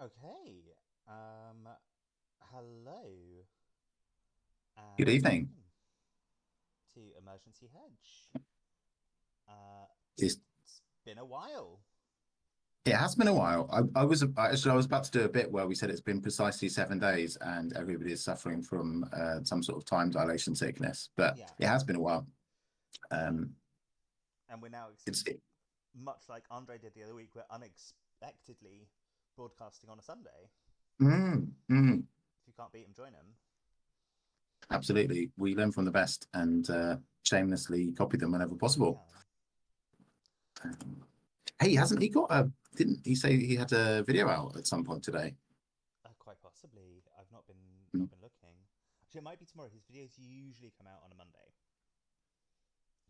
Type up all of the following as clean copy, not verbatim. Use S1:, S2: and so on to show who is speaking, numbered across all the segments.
S1: Okay. Um, Hello
S2: Good
S1: and
S2: evening.
S1: welcome to Emergency Hedge.
S2: It's,
S1: It's been a while.
S2: it has been a while. I was about to do a bit where we said it's been precisely 7 days and everybody is suffering from some sort of time dilation sickness, but
S1: Yeah.
S2: it has been a while. Um,
S1: And we're now,
S2: it's
S1: much like Andre did the other week, we're unexpectedly broadcasting on a Sunday.
S2: mm, mm,
S1: If you can't beat him, join him.
S2: Absolutely. We learn from the best and shamelessly copy them whenever possible.
S1: Yeah.
S2: Um, hey, hasn't he got a? Didn't he say he had a video out at some point today?
S1: Quite possibly. I've not been
S2: Mm.
S1: not been looking. Actually, it might be tomorrow. His videos usually come out on a Monday.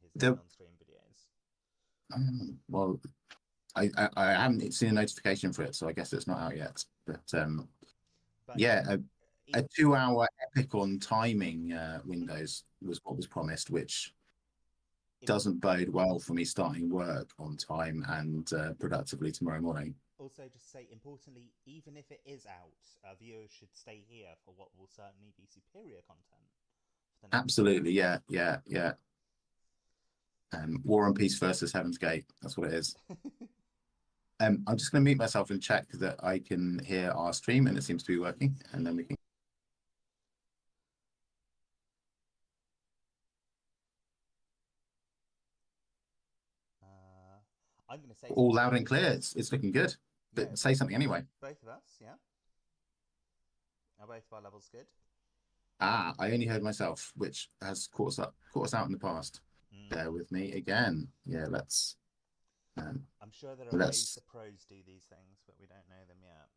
S1: His
S2: The,
S1: non-stream videos.
S2: well, I haven't seen a notification for it, so I guess it's not out yet. But
S1: But
S2: yeah, a
S1: he
S2: 2 hour epic on timing Windows was what was promised, which doesn't bode well for me starting work on time and productively tomorrow morning.
S1: also, just say importantly, even if it is out, viewers should stay here for what will certainly be superior content for the next bit.
S2: Absolutely, yeah, yeah, yeah. War and Peace versus Heaven's Gate. That's what it is. I'm just going to mute myself and check that I can hear our stream and it seems to be working, and then we can
S1: uh, I'm going to say
S2: all
S1: something.
S2: loud and clear. It's looking good.
S1: Yeah,
S2: But say something anyway.
S1: both of us. Yeah, are both of our levels good?
S2: Ah, I only heard myself, which has caught us out in the past. Bear
S1: Mm.
S2: with me again. Yeah, um,
S1: I'm sure there are ways
S2: let's
S1: the pros do these things, but we don't know them yet.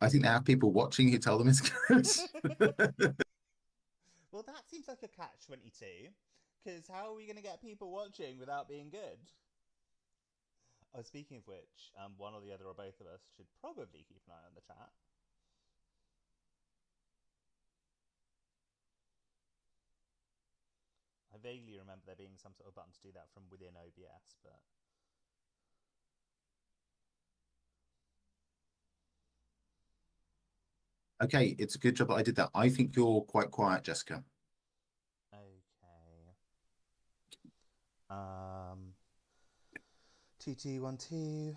S2: I think they have people watching who tell them it's good.
S1: Well, that seems like a catch 22. Because how are we going to get people watching without being good? Oh, speaking of which, one or the other or both of us should probably keep an eye on the chat. I vaguely remember there being some sort of button to do that from within OBS, but
S2: Okay, it's a good job that I did that. I think you're quite quiet, Jessica.
S1: okay. Um, 2212. Do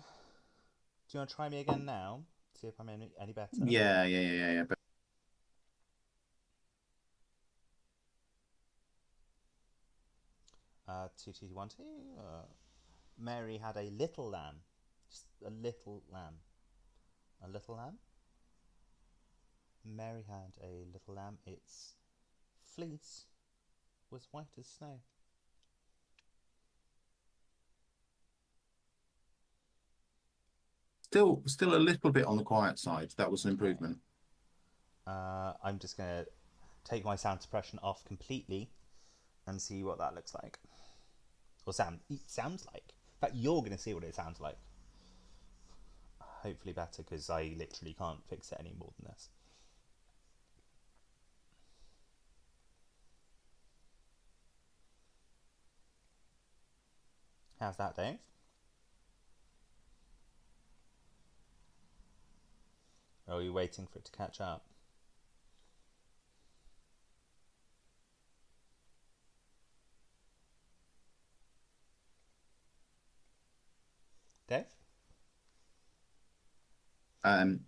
S1: you want to try me again now? See if I'm any better.
S2: Yeah, yeah, yeah, yeah, yeah. But
S1: 2212. Mary had a little lamb. Just a little lamb. A little lamb? Mary had a little lamb. Its fleece was white as snow.
S2: still a little bit on the quiet side. That was an
S1: Okay.
S2: improvement.
S1: I'm just going to take my sound suppression off completely and see what that looks like. Or sounds like. In fact, you're going to see what it sounds like. Hopefully better, because I literally can't fix it any more than this. How's that, Dave? Or are you waiting for it to catch up? Dave?
S2: Um,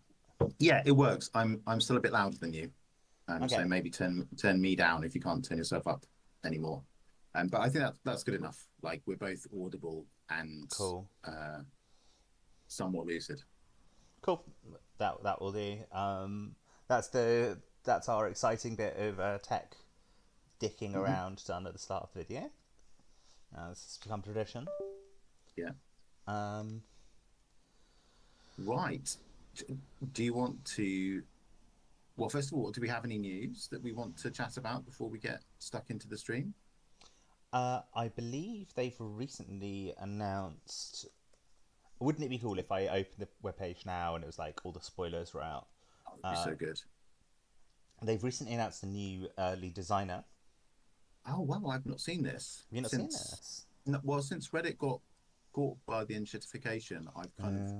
S2: yeah, it works. I'm still a bit louder than you. So
S1: Okay,
S2: maybe turn me down if you can't turn yourself up anymore. But I think that's good enough. Like we're both audible and
S1: cool.
S2: uh, somewhat lucid.
S1: Cool. That will do. That's our exciting bit of tech dicking
S2: Hmm.
S1: around done at the start of the video. This has become tradition.
S2: Yeah.
S1: Um,
S2: Right. Do you want to? Well, first of all, do we have any news that we want to chat about before we get stuck into the stream?
S1: I believe they've recently announced. Wouldn't it be cool if I opened the webpage now and it was like all the spoilers were out?
S2: Oh, it'd be so good.
S1: They've recently announced a new lead designer.
S2: Oh well, I've not seen this
S1: Have you not seen
S2: since.
S1: this?
S2: No, well, since Reddit got caught by the enshittification, I've kind of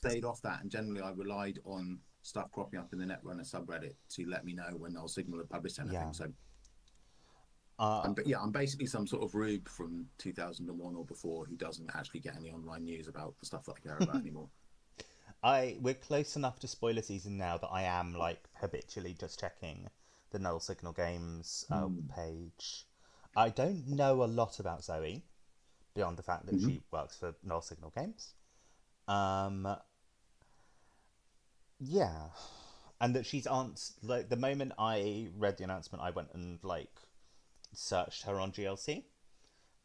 S2: stayed off that, and generally I relied on stuff cropping up in the Netrunner subreddit to let me know when Null Signal had published anything.
S1: Yeah.
S2: So
S1: Uh,
S2: I'm basically some sort of rube from 2001 or before who doesn't actually get any online news about the stuff that I care about anymore.
S1: we're close enough to spoiler season now that I am like habitually just checking the Null Signal Games page. I don't know a lot about Zoe beyond the fact that she works for Null Signal Games. Yeah, and that she's like the moment I read the announcement, I went and like searched her on GLC,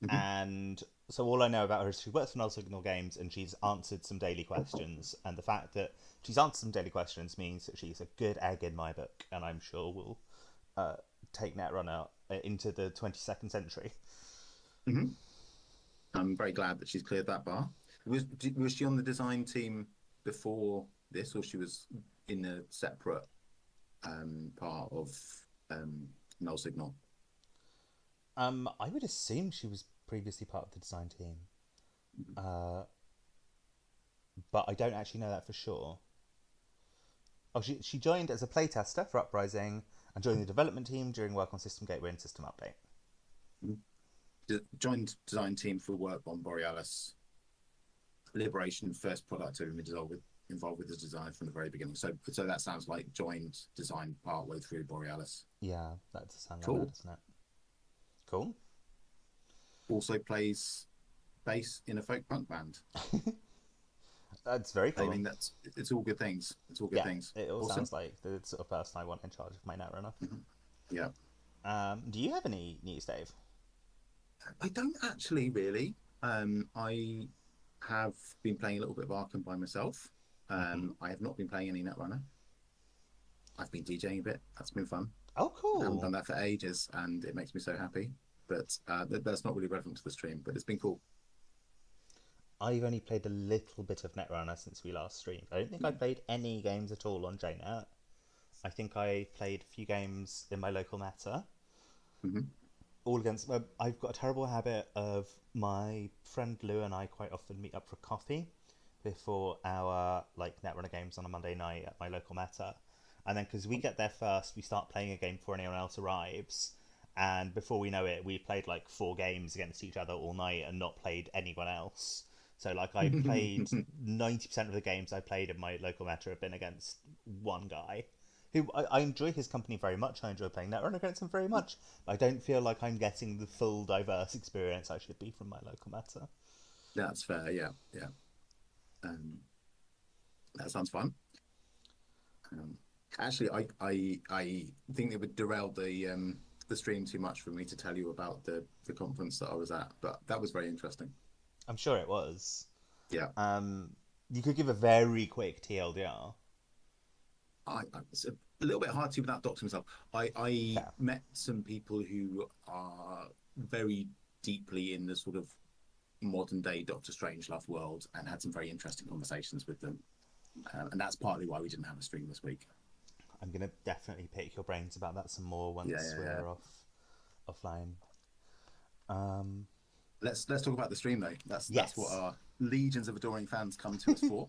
S1: and so all I know about her is she works for Null Signal Games and she's answered some daily questions, and the fact that she's answered some daily questions means that she's a good egg in my book, and I'm sure will take Netrunner into the 22nd century.
S2: I'm very glad that she's cleared that bar. Was she on the design team before this, or she was in a separate part of Null Signal?
S1: I would assume she was previously part of the design team, but I don't actually know that for sure. Oh, she joined as a playtester for Uprising and joined the development team during work on System Gateway and System Update.
S2: Joined design team for work on Borealis. Liberation, first product I've been involved with the design from the very beginning. So that sounds like joined design partway through Borealis.
S1: Yeah, that does sound
S2: cool.
S1: Like that, doesn't it? Cool.
S2: Also plays bass in a folk punk band.
S1: That's very cool.
S2: I mean, it's all good things. It's all good things.
S1: It all sounds like the sort of person I want in charge of my Netrunner.
S2: Yeah.
S1: Do you have any news, Dave?
S2: I don't actually really. I have been playing a little bit of Arkham by myself. I have not been playing any Netrunner. I've been DJing a bit. That's been fun.
S1: Oh, cool.
S2: I haven't done that for ages, and it makes me so happy. But that's not really relevant to the stream, but it's been cool.
S1: I've only played a little bit of Netrunner since we last streamed. I don't think I played any games at all on JNet. I think I played a few games in my local meta. All against... I've got a terrible habit of my friend Lou and I quite often meet up for coffee before our like Netrunner games on a Monday night at my local meta. And then because we get there first, we start playing a game before anyone else arrives. And before we know it, we played like 4 games against each other all night and not played anyone else. So like I played 90% of the games I played in my local meta have been against one guy. Who I enjoy his company very much. I enjoy playing Netrunner against him very much. I don't feel like I'm getting the full diverse experience I should be from my local meta.
S2: That's fair, yeah. That sounds fun. Actually, I think it would derail the stream too much for me to tell you about the conference that I was at, but that was very interesting.
S1: I'm sure it was.
S2: Yeah.
S1: You could give a very quick TLDR.
S2: It's a little bit hard to without doxing myself. I met some people who are very deeply in the sort of modern day Doctor Strangelove world and had some very interesting conversations with them. And that's partly why we didn't have a stream this week.
S1: I'm going to definitely pick your brains about that some more once we're offline.
S2: Let's talk about the stream though. That's what our legions of adoring fans come to us for.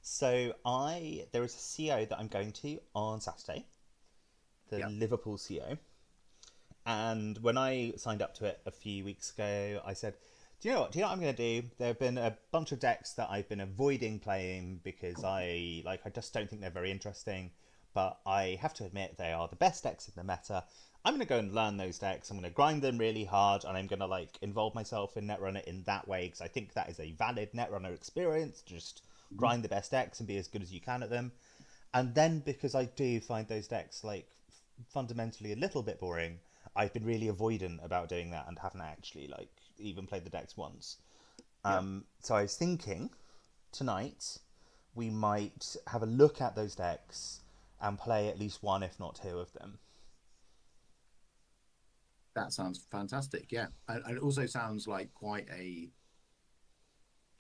S1: So there is a CO that I'm going to on Saturday, the Liverpool CO. And when I signed up to it a few weeks ago, I said, do you know what I'm going to do? There have been a bunch of decks that I've been avoiding playing because I just don't think they're very interesting. But I have to admit they are the best decks in the meta. I'm going to go and learn those decks. I'm going to grind them really hard, and I'm going to involve myself in Netrunner in that way because I think that is a valid Netrunner experience. Just grind the best decks and be as good as you can at them. And then because I do find those decks fundamentally a little bit boring, I've been really avoidant about doing that and haven't actually even played the decks once. So I was thinking tonight we might have a look at those decks and play at least one, if not 2 of them.
S2: That sounds fantastic, yeah. And it also sounds like quite a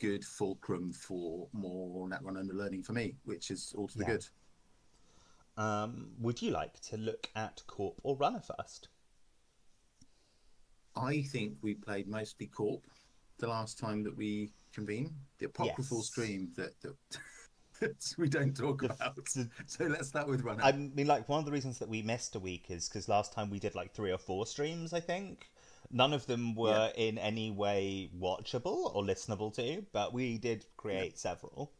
S2: good fulcrum for more Netrunner learning for me, which is all to the good.
S1: Would you like to look at Corp or Runner first?
S2: I think we played mostly Corp the last time that we convened. The apocryphal stream that that we don't talk
S1: The,
S2: about.
S1: the,
S2: So let's start with runner.
S1: I mean, like, one of the reasons that we missed a week is because last time we did like 3 or 4 streams, I think. None of them
S2: Yeah,
S1: were in any way watchable or listenable to, but we did
S2: yeah,
S1: create several.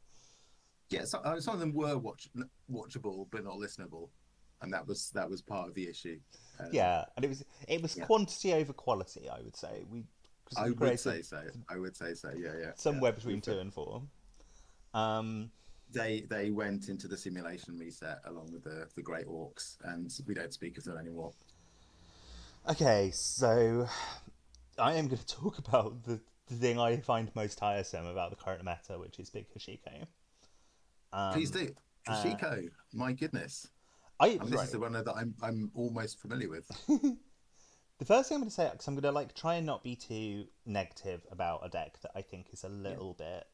S2: yeah. Some of them were watchable but not listenable, and that was part of the issue. Um,
S1: Yeah, and it was
S2: yeah,
S1: quantity over quality, I would say. Because
S2: I
S1: we
S2: would
S1: created
S2: say so. I would say so. Yeah, yeah, yeah.
S1: somewhere between
S2: We've,
S1: 2 and 4. Um,
S2: they went into the simulation reset along with the Great Orcs, and we don't speak of them anymore.
S1: okay, so I am going to talk about the thing I find most tiresome about the current meta, which is Big Hoshiko.
S2: Please
S1: Um,
S2: do.
S1: uh,
S2: Hoshiko, my goodness.
S1: I
S2: I mean, this is
S1: right.
S2: the runner that I'm almost familiar with.
S1: The first thing I'm going to say, because I'm going to like try and not be too negative about a deck that I think is a
S2: Yeah,
S1: little bit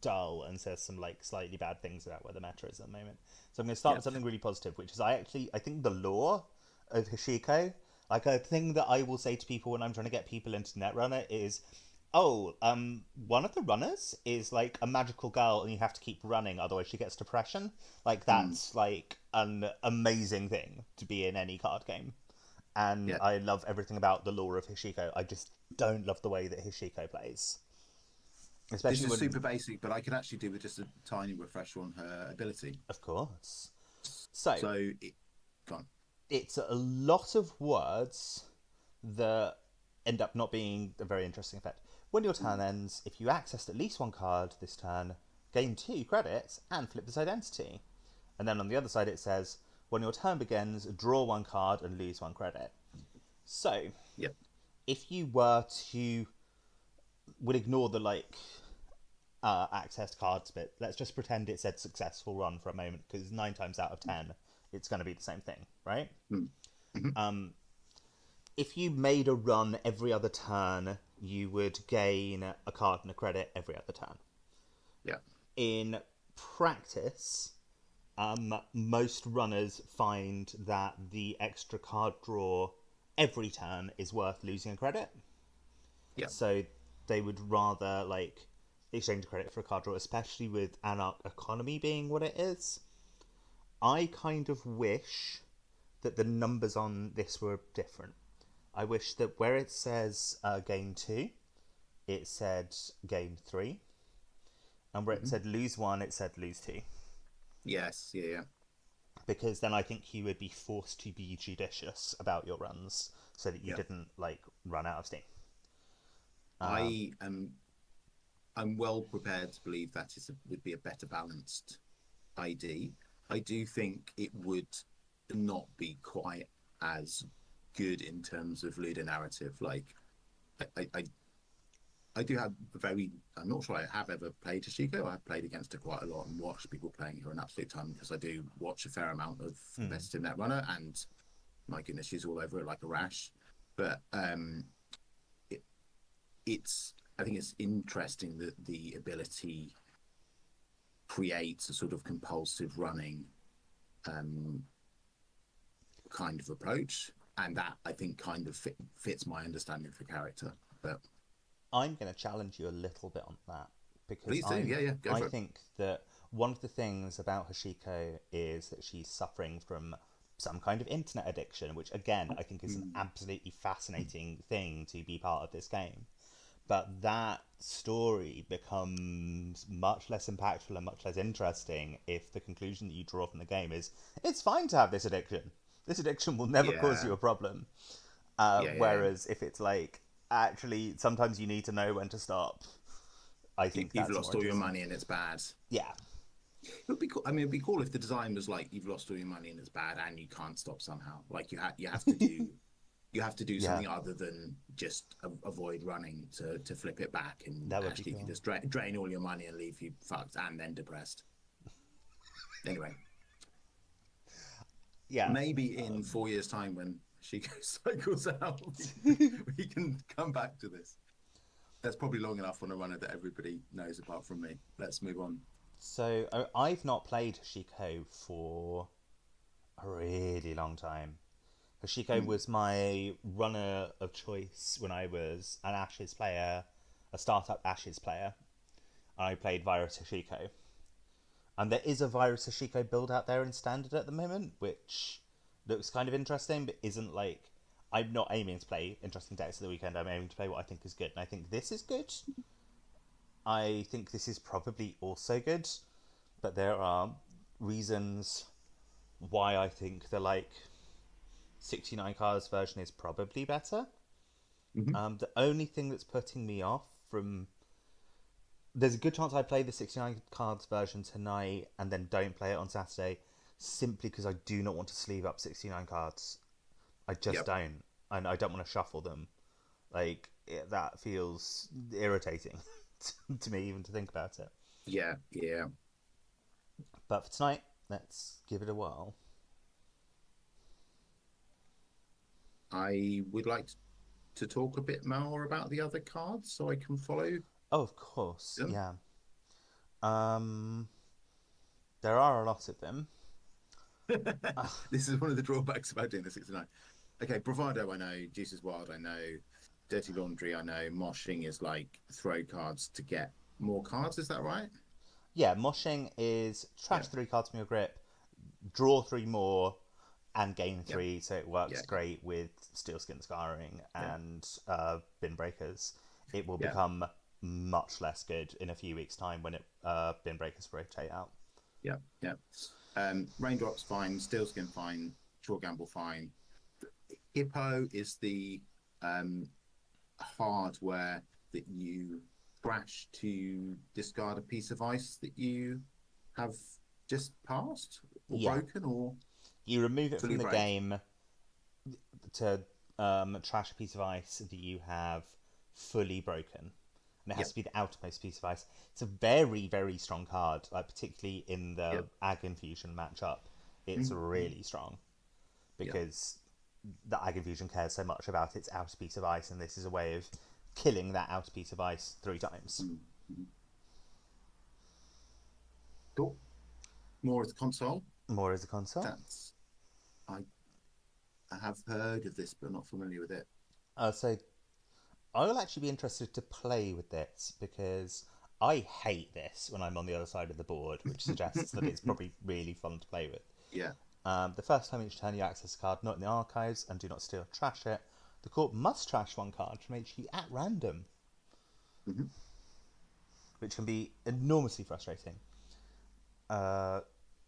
S1: dull and says some like slightly bad things about where the meta is at the moment. So I'm going to start
S2: yeah,
S1: with something really positive, which is I think the lore of Hoshiko, like a thing that I will say to people when I'm trying to get people into Netrunner is, oh, one of the runners is like a magical girl and you have to keep running, otherwise she gets depression. Like
S2: mm,
S1: that's like an amazing thing to be in any card game. And
S2: yeah.
S1: I love everything about the lore of Hoshiko. I just don't love the way that Hoshiko plays.
S2: This
S1: Especially
S2: is
S1: when,
S2: super basic, but I could actually do with just a tiny refresher on her ability.
S1: of course. So,
S2: So, go on.
S1: it's a lot of words that end up not being a very interesting effect. When your turn ends, if you accessed at least one card this turn, gain 2 credits and flip this identity. And then on the other side it says, when your turn begins, draw one card and lose 1 credit. So,
S2: Yeah,
S1: if you were to would ignore the like accessed cards bit. Let's just pretend it said successful run for a moment, because 9 times out of 10 it's going to be the same thing, right?
S2: mm, mm-hmm.
S1: If you made a run every other turn, you would gain a card and a credit every other turn.
S2: Yeah,
S1: In practice, most runners find that the extra card draw every turn is worth losing a credit.
S2: yeah.
S1: So they would rather like exchange credit for a card draw, especially with Anarch Economy being what it is. I kind of wish that the numbers on this were different. I wish that where it says game 2, it said game 3, and where it
S2: Mm-hmm.
S1: said lose 1, it said lose 2.
S2: Yes, yeah, yeah.
S1: Because then I think you would be forced to be judicious about your runs so that you
S2: Yeah.
S1: didn't like run out of steam.
S2: I am I'm well prepared to believe that would be a better balanced ID. I do think it would not be quite as good in terms of Ludo narrative. Like, I do have a very. I'm not sure I have ever played Hoshiko. I've played against her quite a lot and watched people playing her an absolute ton because I do watch a fair amount of competitive Netrunner, and my goodness, she's all over it like a rash. But it, it's. I think it's interesting that the ability creates a sort of compulsive running kind of approach, and that I think kind of fits my understanding of the character. But
S1: I'm going to challenge you a little bit on that because
S2: please do, yeah, yeah, go
S1: I
S2: for it.
S1: think that one of the things about Hoshiko is that she's suffering from some kind of internet addiction, which again I think is an absolutely fascinating thing to be part of this game. But that story becomes much less impactful and much less interesting if the conclusion that you draw from the game is it's fine to have this addiction. This addiction will never cause
S2: Yeah,
S1: you a problem.
S2: yeah, yeah, yeah.
S1: Whereas if it's like, actually, sometimes you need to know when to stop, I think
S2: You've
S1: that's more
S2: lost all your
S1: interesting.
S2: money and it's bad.
S1: Yeah.
S2: It would be cool. I mean, it'd be cool if the design was like you've lost all your money and it's bad, and you can't stop somehow. Like you have to do you have to do
S1: Yeah.
S2: something other than just avoid running to flip it back, and
S1: That would be
S2: actually you can
S1: cool.
S2: just drain all your money and leave you fucked and then depressed. Anyway,
S1: Yeah.
S2: maybe in 4 years' time when she cycles out, we can come back to this. That's probably long enough on a runner that everybody knows apart from me. Let's move on.
S1: So I've not played Hoshiko for a really long time. Hoshiko
S2: Hmm.
S1: was my runner of choice when I was an a startup Ashes player. I played Virus Hoshiko. And there is a Virus Hoshiko build out there in Standard at the moment, which looks kind of interesting, but isn't like... I'm not aiming to play interesting decks at the weekend. I'm aiming to play what I think is good, and I think this is good. I think this is probably also good, but there are reasons why I think the 69 cards version is probably better. The only thing that's putting me off from... There's a good chance I play the 69 cards version tonight and then don't play it on Saturday, simply because I do not want to sleeve up 69 cards. I just don't. And I don't want to shuffle them. That feels irritating to me even to think about it.
S2: Yeah.
S1: But for tonight, let's give it a whirl.
S2: I would like to talk a bit more about the other cards so I can follow.
S1: Oh, of course,
S2: them.
S1: yeah. There are a lot of them.
S2: This is one of the drawbacks about doing the 69. Okay, Bravado, I know. Juice is Wild, I know. Dirty Laundry, I know. Moshing is throw cards to get more cards. Is that right?
S1: Yeah, Moshing is trash 3 cards from your grip, draw 3 more, and gain 3. So it works great with Steelskin Scarring and Bin Breakers. It will become much less good in a few weeks' time when Bin Breakers rotate out.
S2: Yeah. Raindrops fine, Steelskin fine, Short Gamble fine. Hippo is the hardware that you crash to discard a piece of ice that you have just passed or broken, or
S1: you remove it from the game to trash a piece of ice that you have fully broken. And it has to be the outermost piece of ice. It's a very, very strong card, particularly in the Ag Infusion matchup. It's really strong because the Ag Infusion cares so much about its outer piece of ice, and this is a way of killing that outer piece of ice 3 times.
S2: Cool. More as a console. I have heard of this, but not familiar with it.
S1: So I will actually be interested to play with this because I hate this when I'm on the other side of the board, which suggests that it's probably really fun to play with.
S2: Yeah.
S1: The first time each turn you access a card not in the archives and do not steal or trash it, the court must trash 1 card from HQ at random, which can be enormously frustrating.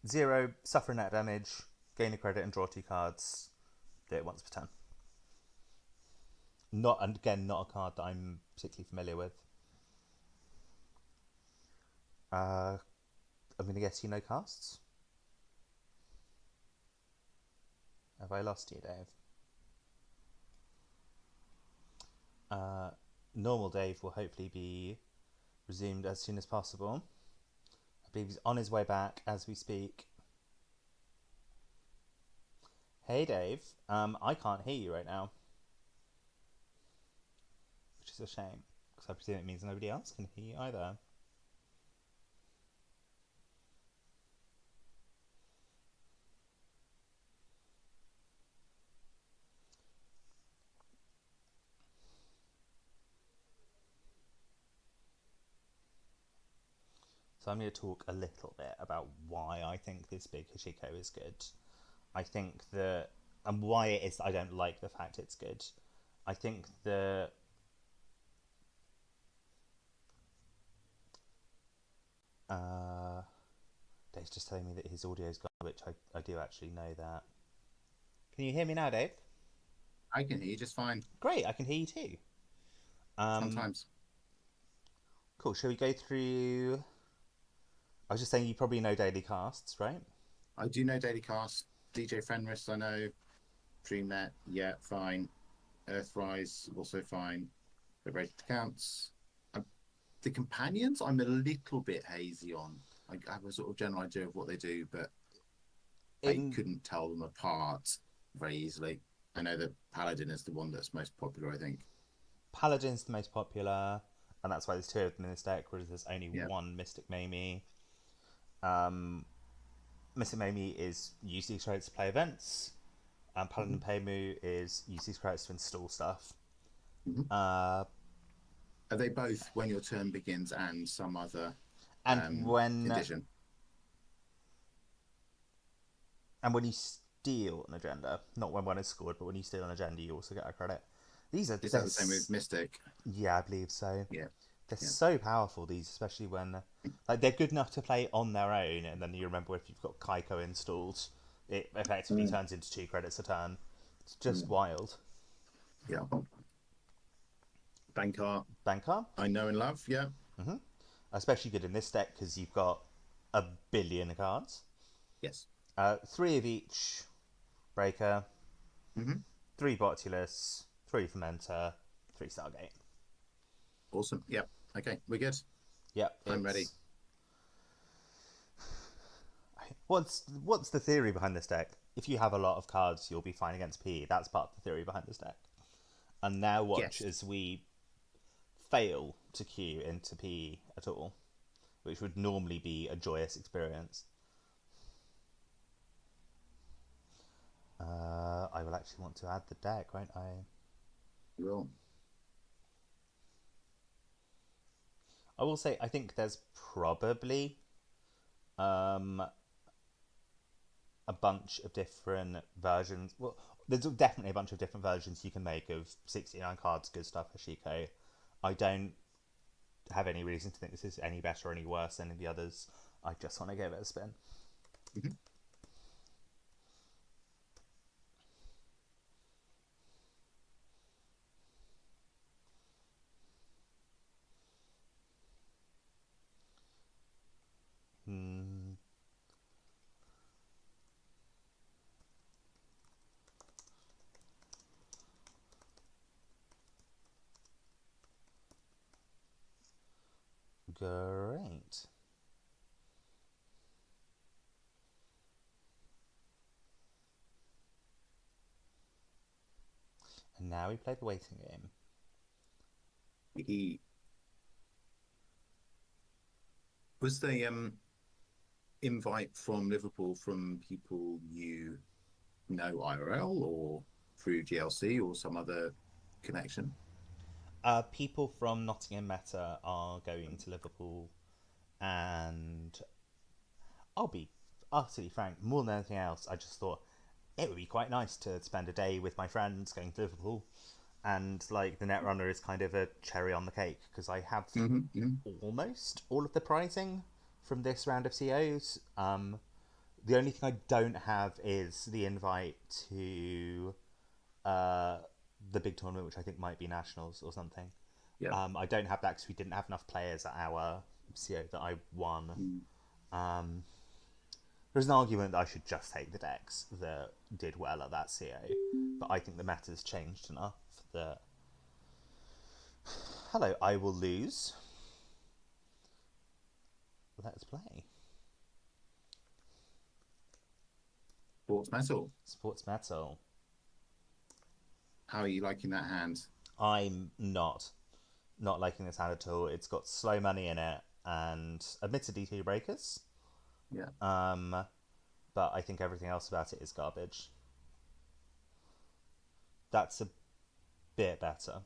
S1: 0, suffer net damage, gain a credit and draw 2 cards. Do it once per turn. Not a card that I'm particularly familiar with. I'm going to guess you know casts. Have I lost you, Dave? Normal Dave will hopefully be resumed as soon as possible. I believe he's on his way back as we speak. Hey, Dave. I can't hear you right now. Which is a shame, because I presume it means nobody else can hear you either. So I'm going to talk a little bit about why I think this big Hoshiko is good. I think that, and why it is I don't like the fact it's good. I think the Dave's just telling me that his audio's gone, which I do actually know that. Can you hear me now, Dave?
S2: I can hear you just fine.
S1: Great, I can hear you too.
S2: Sometimes.
S1: Cool, shall we go through... I was just saying you probably know daily casts, right?
S2: I do know daily casts. DJ Fenris, I know. DreamNet, yeah, fine. Earthrise, also fine. The rated accounts. The companions, I'm a little bit hazy on. I have a sort of general idea of what they do, but I couldn't tell them apart very easily. I know that Paladin is the one that's most popular, I think.
S1: Paladin's the most popular, and that's why there's 2 of them in this deck, whereas there's only 1 Mystic Mamie. Mystic Mamie is use these credits to play events, and Paladin Peimu is use these credits to install stuff.
S2: Are they both when your turn begins and some other
S1: and when
S2: condition?
S1: And when you steal an agenda, not when one is scored, but when you steal an agenda, you also get a credit. These are
S2: Is that the same with Mystic?
S1: yeah, I believe so.
S2: Yeah,
S1: They're
S2: yeah.
S1: so powerful, these, especially when like they're good enough to play on their own, and then you remember if you've got Kaiko installed, it effectively
S2: Mm,
S1: turns into 2 credits a turn. It's just
S2: mm,
S1: wild.
S2: yeah. Bankart,
S1: Bankar,
S2: I know and love. Yeah.
S1: especially good in this deck because you've got a billion cards.
S2: Yes.
S1: 3 of each Breaker,
S2: Hmm.
S1: 3 Botulus, 3 Fermenter, 3 Stargate.
S2: Awesome. Yep. Okay, we're good.
S1: Yep,
S2: I'm ready.
S1: it's what's the theory behind this deck? If you have a lot of cards, you'll be fine against PE. That's part of the theory behind this deck. And now watch
S2: Yes.
S1: as we fail to queue into PE at all, which would normally be a joyous experience. I will actually want to add the deck, won't I?
S2: You will.
S1: I will say I think there's probably um, a bunch of different versions. Well, there's definitely a bunch of different versions you can make of 69 cards, good stuff, Hoshiko. I don't have any reason to think this is any better or any worse than the others. I just want to give it a spin.
S2: Hmm.
S1: Hmm. Great. And now we play the waiting game.
S2: He was the invite from Liverpool from people you know IRL or through GLC or some other connection.
S1: People from Nottingham Meta are going to Liverpool, and I'll be utterly frank, more than anything else, I just thought it would be quite nice to spend a day with my friends going to Liverpool. And like the Netrunner is kind of a cherry on the cake because I have
S2: Hmm.
S1: almost all of the prizing from this round of COs. The only thing I don't have is the invite to uh, the big tournament, which I think might be nationals or something.
S2: Yeah.
S1: I don't have that because we didn't have enough players at our CO that I won.
S2: Mm.
S1: Um, there's an argument that I should just take the decks that did well at that CO, but I think the meta's changed enough that. Hello, I will lose. Let's play.
S2: Sportsmetal.
S1: Sportsmetal.
S2: How are you liking that hand?
S1: I'm not liking this hand at all. It's got slow money in it and admittedly 2 breakers.
S2: Yeah.
S1: But I think everything else about it is garbage. That's a bit better.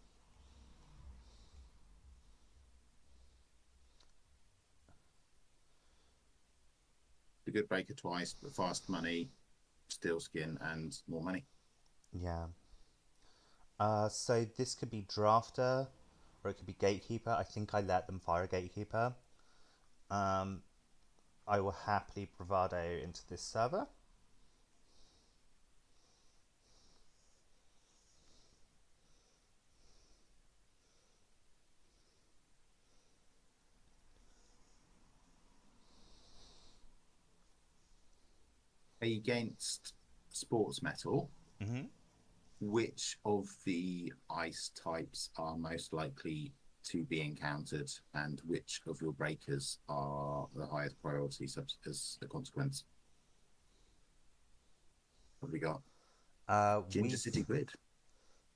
S2: The good breaker twice, the fast money, steel skin, and more money.
S1: Yeah. So this could be Drafter, or it could be Gatekeeper. I think I let them fire a Gatekeeper. Um, I will happily bravado into this server.
S2: Against Sportsmetal,
S1: Mm-hmm.
S2: which of the ice types are most likely to be encountered, and which of your breakers are the highest priority as a consequence? What have we got? Ginger
S1: We've
S2: City Grid.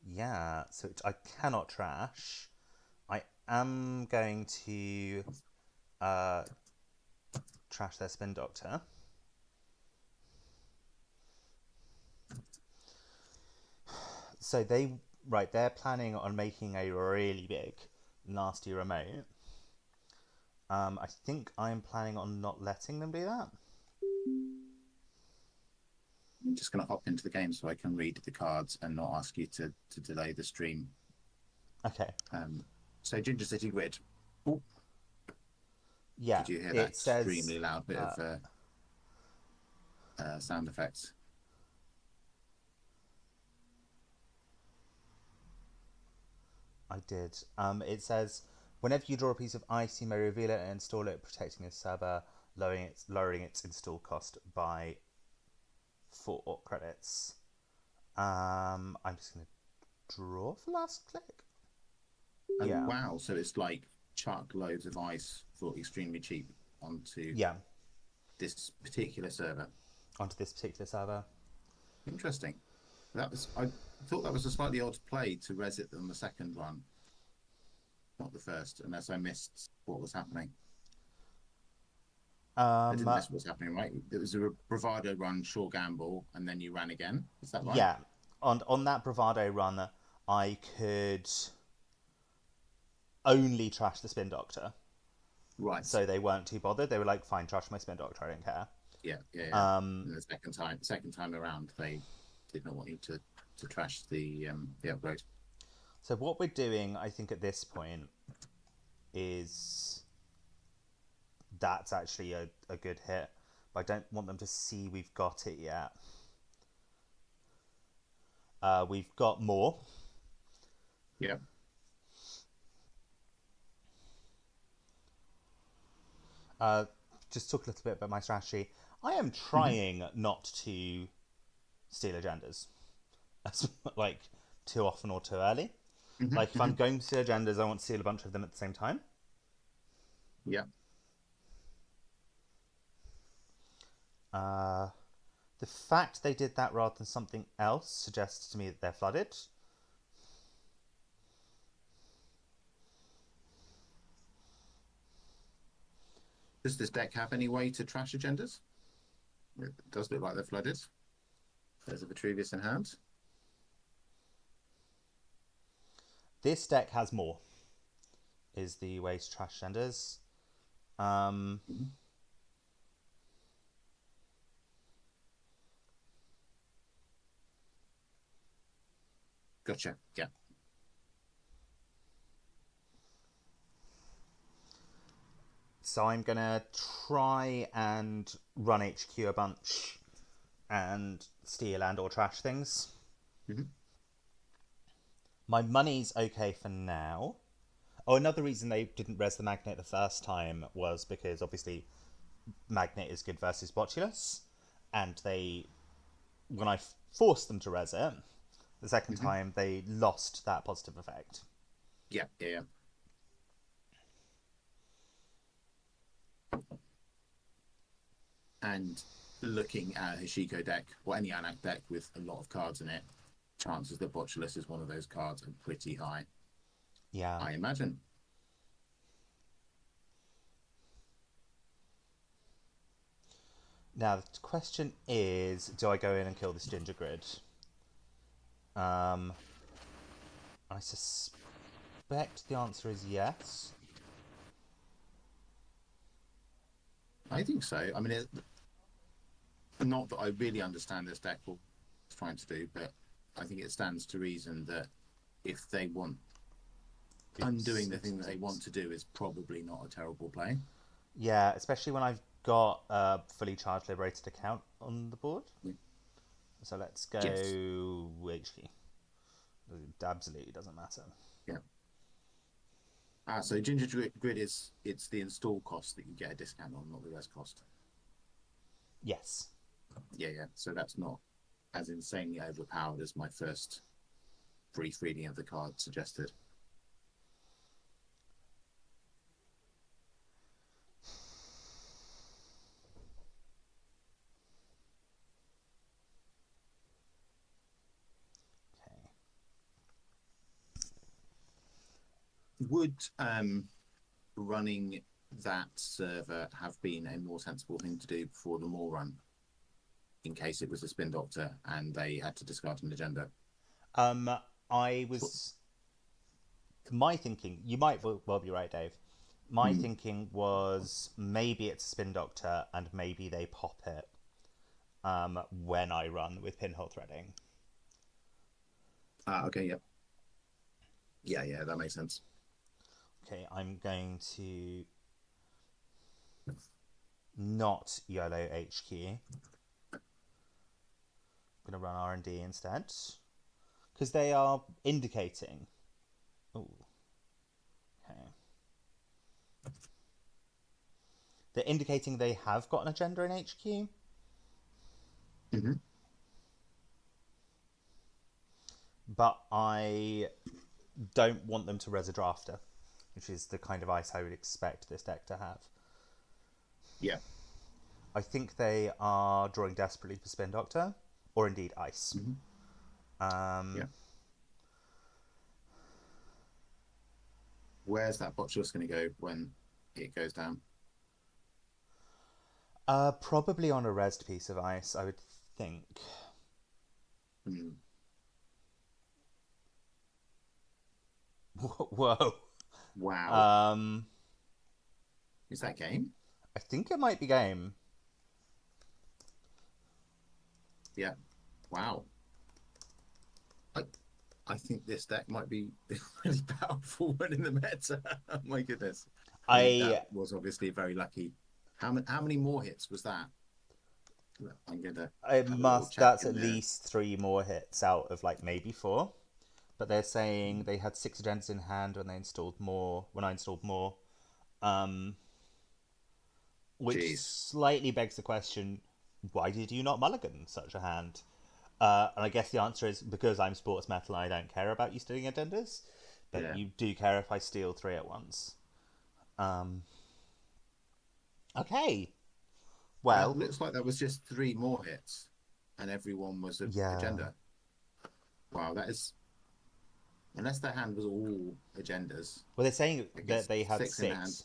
S1: yeah. So I cannot trash. I am going to uh, trash their Spin Doctor. So they're planning on making a really big, nasty remote. I think I'm planning on not letting them do that.
S2: I'm just going to hop into the game so I can read the cards and not ask you to delay the stream.
S1: Okay.
S2: So Ginger City Grid. Oh,
S1: Yeah.
S2: did you hear
S1: It
S2: that
S1: says,
S2: extremely loud bit of sound effects?
S1: I did. It says, whenever you draw a piece of ice, you may reveal it and install it, protecting the server, lowering its install cost by 4 credits. I'm just going to draw for last click.
S2: Oh,
S1: Yeah.
S2: wow. So it's like chuck loads of ice for extremely cheap onto this particular server.
S1: Onto this particular server.
S2: Interesting. I thought that was a slightly odd play to res it on the second run, not the first, unless I missed what was happening. I didn't miss what was happening, right? It was a bravado run, sure gamble, and then you ran again. Is that right?
S1: Yeah. On that bravado run, I could only trash the Spin Doctor.
S2: Right.
S1: So they weren't too bothered. They were like, fine, trash my Spin Doctor, I don't care.
S2: Yeah. And the second time around, they did not want you to trash the upgrade.
S1: So what we're doing, I think, at this point is that's actually a good hit. But I don't want them to see we've got it yet. We've got more.
S2: Yeah.
S1: Just talk a little bit about my strategy. I am trying not to steal agendas. That's like too often or too early. Like if I'm going to steal agendas, I want to steal a bunch of them at the same time.
S2: Yeah.
S1: The fact they did that rather than something else suggests to me that they're flooded.
S2: Does this deck have any way to trash agendas? It does look like they're flooded. There's a Vitruvius in hand.
S1: This deck has more, is the way to trash agendas.
S2: Gotcha. Yeah.
S1: So I'm going to try and run HQ a bunch and steal and or trash things. My money's okay for now. Oh, another reason they didn't res the Magnet the first time was because obviously Magnet is good versus Botulus. And when I forced them to res it, the second time they lost that positive effect.
S2: Yeah. And looking at a Hoshiko deck, or any Anak deck with a lot of cards in it, chances that Botulus is one of those cards are pretty high.
S1: Yeah.
S2: I imagine.
S1: Now, the question is, do I go in and kill this Ginger Grid? I suspect the answer is yes.
S2: I think so. I mean, not that I really understand this deck what it's trying to do, but I think it stands to reason that if they want undoing the thing that they want to do is probably not a terrible play.
S1: Yeah, especially when I've got a fully charged liberated account on the board. So let's go HQ. It absolutely doesn't matter.
S2: Yeah. So Ginger Grid it's the install cost that you get a discount on, not the res cost.
S1: Yes.
S2: Yeah. So that's not as insanely overpowered as my first brief reading of the card suggested. Would running that server have been a more sensible thing to do before the Maw run, in case it was a Spin Doctor and they had to discard an agenda?
S1: My thinking, you might well be right, Dave. My thinking was maybe it's a Spin Doctor and maybe they pop it. when I run with pinhole threading.
S2: Okay, yeah, that makes sense.
S1: Okay, I'm going to not YOLO HQ. I'm going to run R&D instead. Because they are indicating... Ooh. Okay. They're indicating they have got an agenda in HQ.
S2: Mm-hmm.
S1: But I don't want them to res a drafter, which is the kind of ice I would expect this deck to have.
S2: Yeah.
S1: I think they are drawing desperately for Spin Doctor, or indeed ice.
S2: Mm-hmm. Yeah. Where's that Botryosk going to go when it goes down?
S1: Probably on a resed piece of ice, I would think. Whoa.
S2: Wow. Is that game?
S1: I think it might be game.
S2: Yeah. Wow. I think this deck might be a really powerful one in the meta. Oh my goodness. I mean, that was obviously very lucky. How many more hits was that? I'm gonna.
S1: That's at least 3 more hits out of like maybe 4. But they're saying they had 6 agendas in hand when they installed more. When I installed more, which slightly begs the question: why did you not mulligan such a hand? And I guess the answer is because I'm Sportsmetal. I don't care about you stealing agendas, but you do care if I steal 3 at once. Okay. Well,
S2: it looks like that was just 3 more hits, and everyone was an agenda. Wow, that is. Unless their hand was all agendas.
S1: Well, they're saying that they had 6 in hand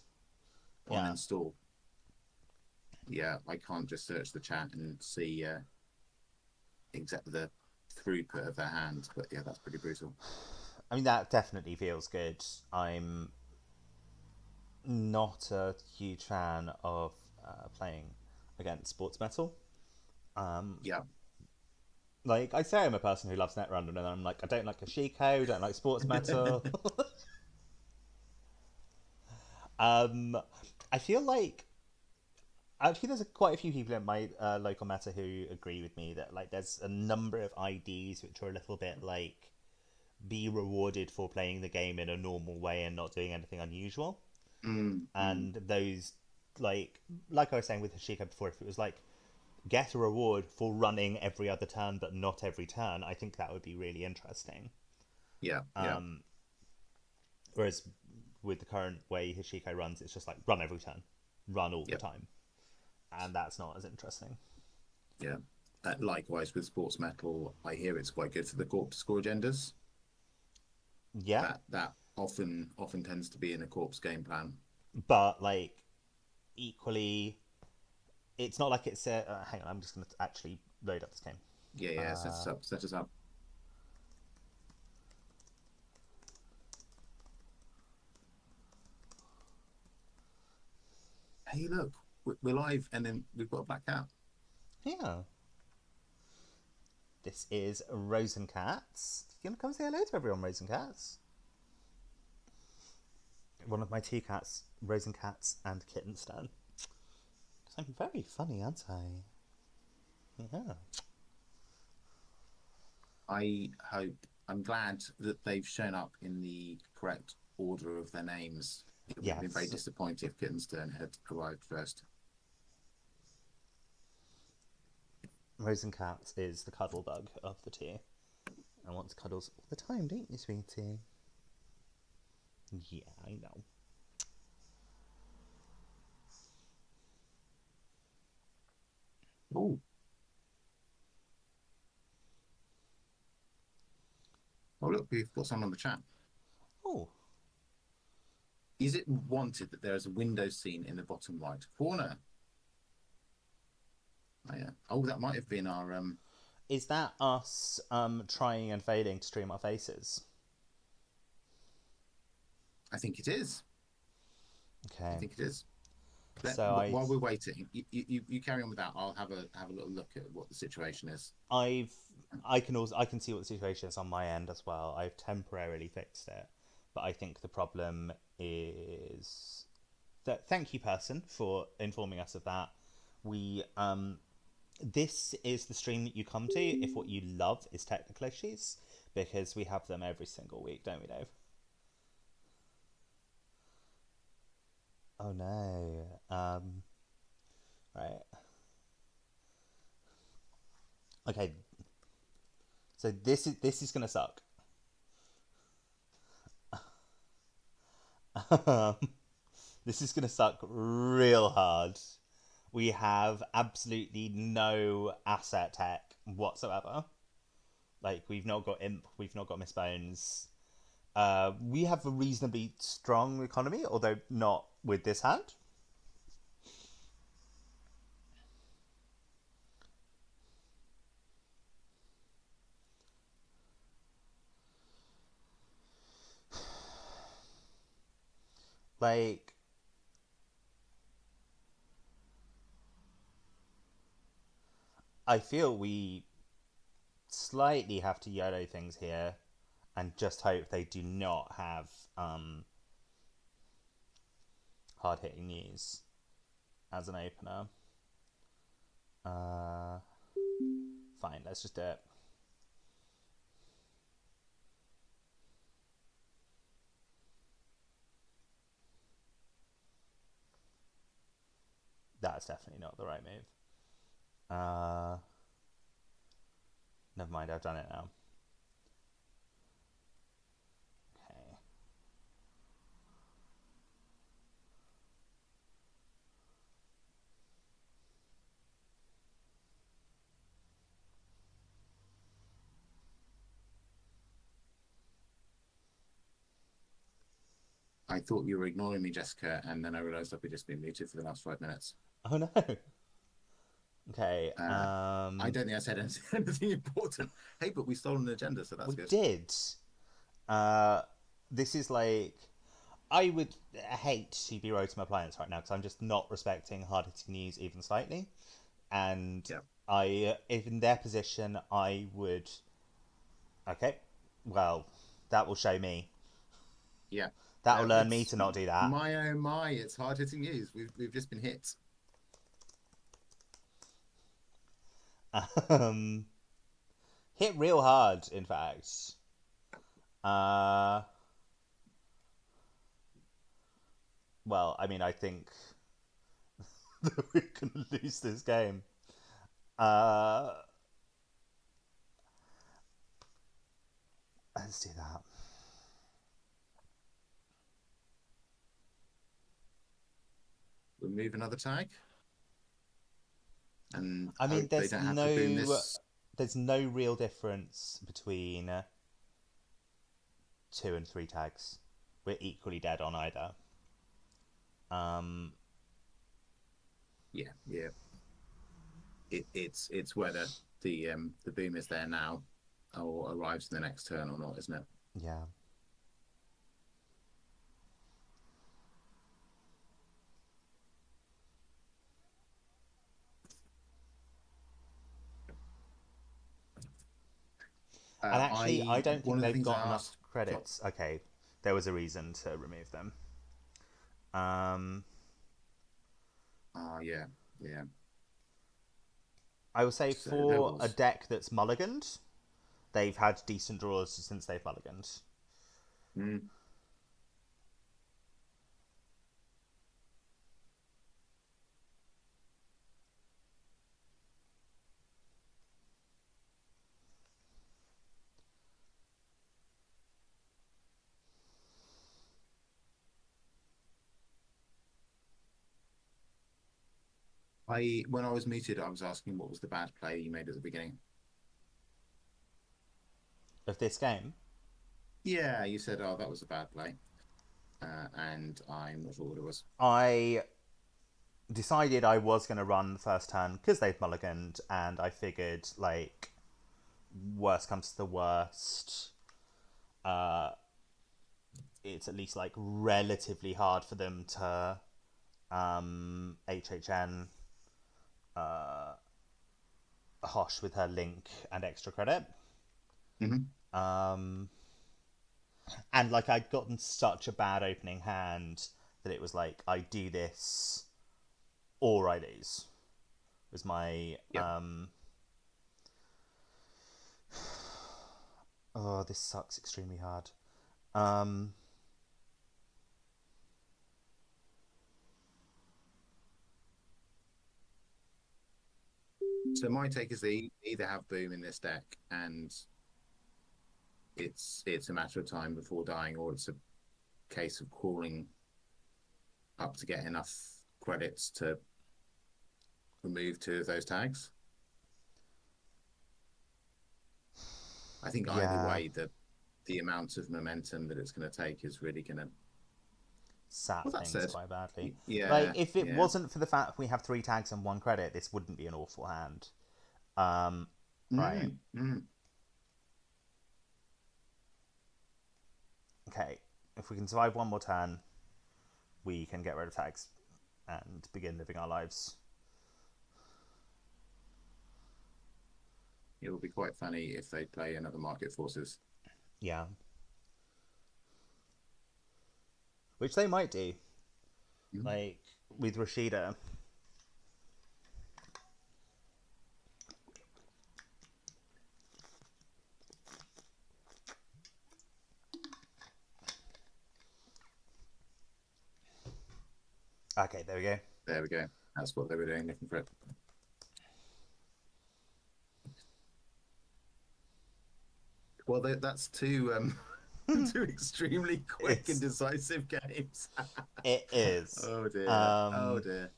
S2: on install. Yeah, I can't just search the chat and see exactly the throughput of their hand, but yeah, that's pretty brutal.
S1: I mean, that definitely feels good. I'm not a huge fan of playing against Sportsmetal.
S2: Yeah.
S1: Like, I say I'm a person who loves Netrunner, and then I'm like, I don't like Hoshiko, don't like Sportsmetal. I feel like... Actually, there's quite a few people in my local meta who agree with me that like there's a number of IDs which are a little bit like be rewarded for playing the game in a normal way and not doing anything unusual. And those, like I was saying with Hoshiko before, if it was like get a reward for running every other turn but not every turn, I think that would be really interesting.
S2: Yeah.
S1: Whereas with the current way Hoshiko runs, it's just like run every turn, run all the time, and that's not as interesting.
S2: Yeah. Likewise with Sportsmetal, I hear it's quite good for the corpse score agendas.
S1: Yeah.
S2: That often tends to be in a corpse game plan.
S1: But like equally, it's not like it's hang on, I'm just going to actually load up this game.
S2: Yeah, set us up. Hey, look, we're live, and then we've got a black cat.
S1: Yeah. This is Rosencats. You want to come say hello to everyone, Rosencats? One of my 2 cats, Rosencats and Kittenstan. I'm very funny, aren't I? Yeah.
S2: I'm glad that they've shown up in the correct order of their names. It would have been very disappointing if Kittenstan had arrived first.
S1: Rosencats is the cuddle bug of the 2. And wants cuddles all the time, don't you, sweetie? Yeah, I know.
S2: Oh, look, we've got someone on the chat.
S1: Oh.
S2: Is it wanted that there is a window scene in the bottom right corner? Oh, yeah. Oh, that might have been our...
S1: Is that us trying and failing to stream our faces?
S2: I think it is.
S1: Okay.
S2: I think it is.
S1: So I
S2: While we're waiting, you carry on with that. I'll have a little look at what the situation is.
S1: I've I can see what the situation is on my end as well. I've temporarily fixed it, but I think the problem is that thank you, person, for informing us of that. We this is the stream that you come to if what you love is technical issues, because we have them every single week, don't we, Dave? Oh no. Right. Okay. So this is gonna suck. This is gonna suck real hard. We have absolutely no asset tech whatsoever. Like we've not got imp, we've not got Miss Bones. We have a reasonably strong economy, although not with this hand. Like I feel we slightly have to YOLO things here and just hope they do not have hard hitting news as an opener. Fine, let's just do it. That's definitely not the right move. Never mind, I've done it now. Okay.
S2: I thought you were ignoring me, Jessica, and then I realised I've just been muted for the last 5 minutes.
S1: Oh no. Okay.
S2: I don't think I said anything important. Hey, but we stole an agenda, so that's
S1: we
S2: good.
S1: did. This is like I would hate to be road to my clients right now because I'm just not respecting hard hitting news even slightly, and if in their position, I would. Okay, well, that will show me.
S2: Yeah,
S1: that will learn me to not do that.
S2: My oh my! It's hard hitting news. We've just been hit.
S1: Hit real hard, in fact. Well, I mean, I think that we're gonna lose this game. Let's do that.
S2: Remove another tag. And
S1: I mean,
S2: they don't have to boom this.
S1: There's no real difference between 2 and 3 tags. We're equally dead on either.
S2: Yeah. It's whether the boom is there now or arrives in the next turn or not, isn't it?
S1: Yeah. And actually, I don't think they've got enough credits. Okay, there was a reason to remove them.
S2: Yeah.
S1: I would say for a deck that's mulliganed, they've had decent draws since they've mulliganed.
S2: When I was muted, I was asking what was the bad play you made at the beginning
S1: of this game.
S2: Yeah, you said, "Oh, that was a bad play," and I'm not sure what it was.
S1: I decided I was going to run the first turn because they've mulliganed, and I figured, like, worst comes to the worst, it's at least like relatively hard for them to HHN, Hosh with her link and extra credit.
S2: Mm-hmm.
S1: And like I'd gotten such a bad opening hand that it was like I do this or I lose. Was my
S2: Yep.
S1: Oh, this sucks extremely hard.
S2: So my take is they either have boom in this deck and it's a matter of time before dying, or it's a case of crawling up to get enough credits to remove 2 of those tags. I think either
S1: Yeah.
S2: way, the amount of momentum that it's going to take is really going to.
S1: Sat
S2: Well, that
S1: things
S2: said,
S1: quite badly. Like
S2: yeah,
S1: if it
S2: yeah.
S1: wasn't for the fact we have 3 tags and 1 credit, this wouldn't be an awful hand. Right.
S2: Mm.
S1: Okay. If we can survive 1 more turn, we can get rid of tags and begin living our lives.
S2: It will be quite funny if they play another Market Forces.
S1: Yeah. Which they might do. Like with Rashida. Okay, there we go.
S2: There we go. That's what they were doing, looking for it. Well, that's 2 2 extremely quick and decisive games.
S1: It is.
S2: Oh dear. Oh dear.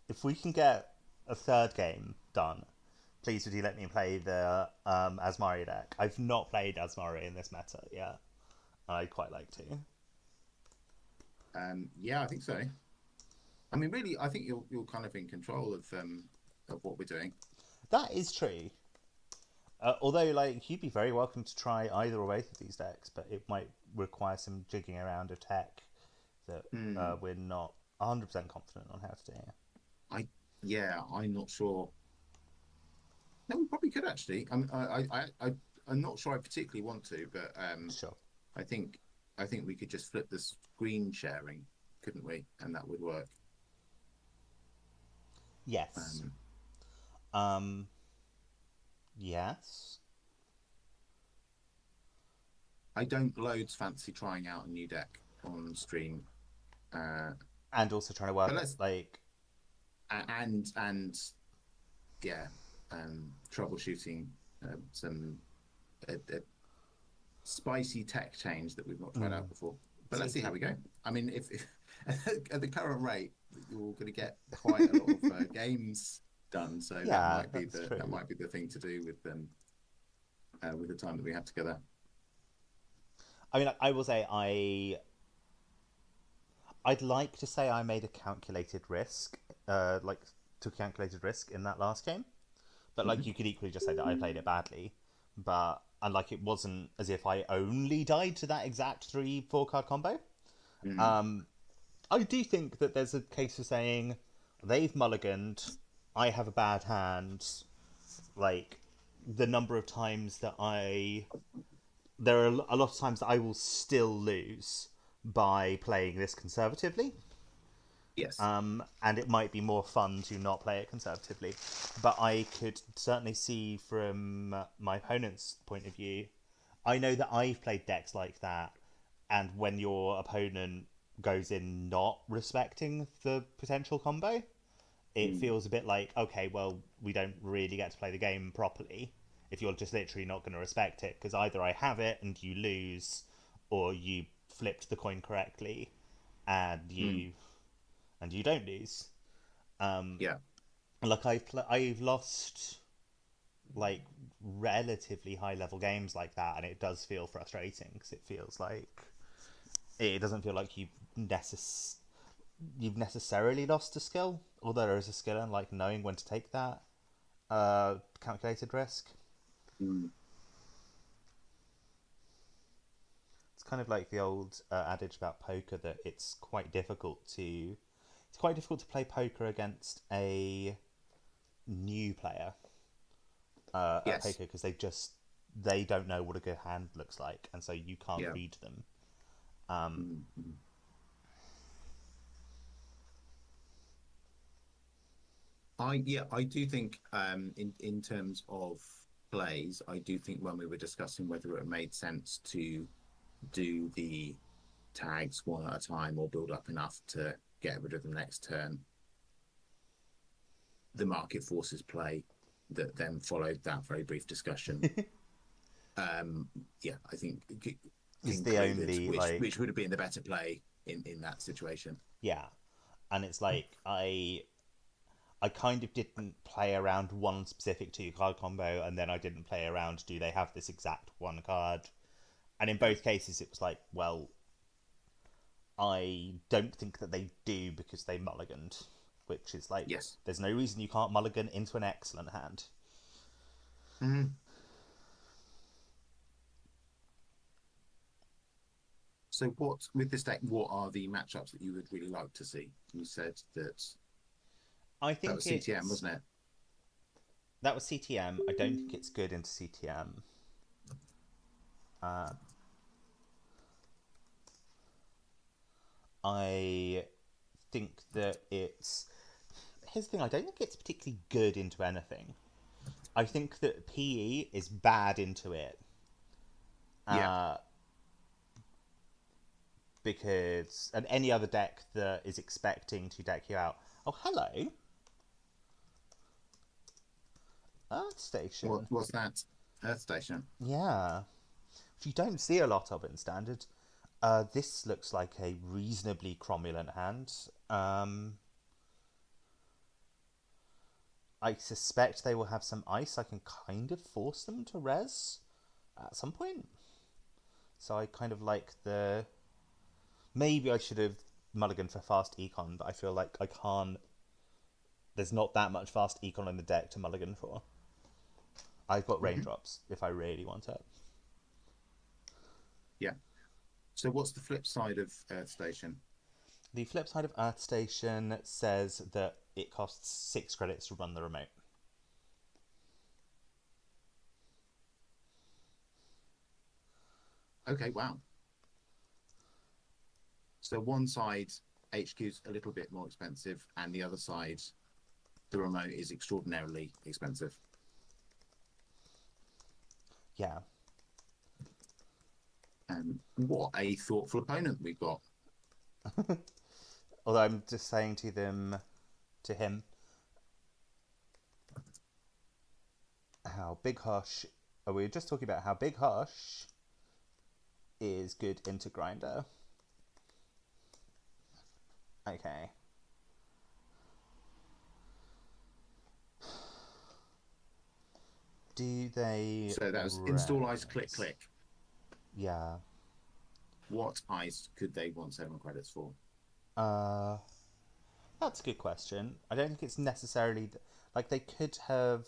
S1: If we can get a 3rd game done, please would you let me play the Azmari deck? I've not played Azmari in this meta yet. I'd quite like to.
S2: Yeah, I think so. I mean, really, I think you're kind of in control of what we're doing.
S1: That is true. Although, like, you'd be very welcome to try either or both of these decks, but it might require some jigging around of tech that we're not 100% confident on how to do.
S2: I'm not sure. No, we probably could actually. I'm not sure I particularly want to, but
S1: Sure.
S2: I think we could just flip the screen sharing, couldn't we? And that would work.
S1: Yes. Yes.
S2: I don't loads fancy trying out a new deck on stream.
S1: And also trying to work like
S2: and yeah, troubleshooting some a spicy tech change that we've not tried out before. But let's see how we go. I mean, if at the current rate, you're going to get quite a lot of games done. So
S1: yeah,
S2: that might be the thing to do with the time that we have together.
S1: I mean, I will say I'd like to say I made a calculated risk, took a calculated risk in that last game, but like you could equally just say that I played it badly. But and like it wasn't as if I only died to that exact 3-4 card combo. I do think that there's a case for saying they've mulliganed, I have a bad hand. Like the number of times that there are a lot of times that I will still lose by playing this conservatively.
S2: Yes.
S1: And it might be more fun to not play it conservatively. But I could certainly see from my opponent's point of view, I know that I've played decks like that, and when your opponent goes in not respecting the potential combo, it feels a bit like, okay, well, we don't really get to play the game properly if you're just literally not going to respect it, because either I have it and you lose, or you flipped the coin correctly and you don't lose.
S2: Yeah.
S1: Like I've lost like relatively high level games like that, and it does feel frustrating because it feels like it doesn't feel like you've necessarily lost a skill, although there is a skill in like knowing when to take that calculated risk. It's kind of like the old adage about poker that it's quite difficult to play poker against a new player at
S2: Yes.
S1: poker because they don't know what a good hand looks like, and so you can't
S2: Yeah.
S1: read them.
S2: Mm-hmm. I do think in terms of plays, I do think when we were discussing whether it made sense to do the tags one at a time or build up enough to get rid of the next turn, the market forces play that then followed that very brief discussion. Yeah, I think
S1: Is the
S2: concluded
S1: only
S2: which would have been the better play in that situation.
S1: yeah, and it's like I kind of didn't play around one specific 2 card combo, and then I didn't play around do they have this exact 1 card, and in
S2: Yeah.
S1: both cases it was like, well, I don't think that they do because they mulliganed, which is like,
S2: Yes.
S1: there's no reason you can't mulligan into an excellent hand.
S2: Mm. So, what with this deck? What are the matchups that you would really like to see? You said that
S1: I
S2: that
S1: think
S2: was CTM,
S1: it's
S2: wasn't it?
S1: that was CTM. I don't think it's good into CTM. Uh, I think that it's here's the thing. I don't think it's particularly good into anything. I think that PE is bad into it.
S2: Yeah.
S1: Uh, because and any other deck that is expecting to deck you out. Oh, hello, Earth Station.
S2: What's that? Earth Station.
S1: Yeah, which you don't see a lot of in Standard. This looks like a reasonably cromulent hand. I suspect they will have some ice. I can kind of force them to res at some point. So I kind of like the. Maybe I should have mulliganed for fast econ, but I feel like I can't. There's not that much fast econ in the deck to mulligan for. I've got
S2: Mm-hmm.
S1: raindrops if I really want it.
S2: Yeah. So, what's the flip side of Earth Station?
S1: The flip side of Earth Station says that it costs 6 credits to run the remote.
S2: Okay, wow. So one side HQ's a little bit more expensive, and the other side, the remote is extraordinarily expensive.
S1: Yeah.
S2: What a thoughtful opponent we've got.
S1: Although I'm just saying to him, how Big Hush. We were just talking about how Big Hush is good into Grinder. Okay. Do they?
S2: So that was install ice, click, click.
S1: Yeah.
S2: What ice could they want 7 credits for?
S1: That's a good question. I don't think it's necessarily like they could have.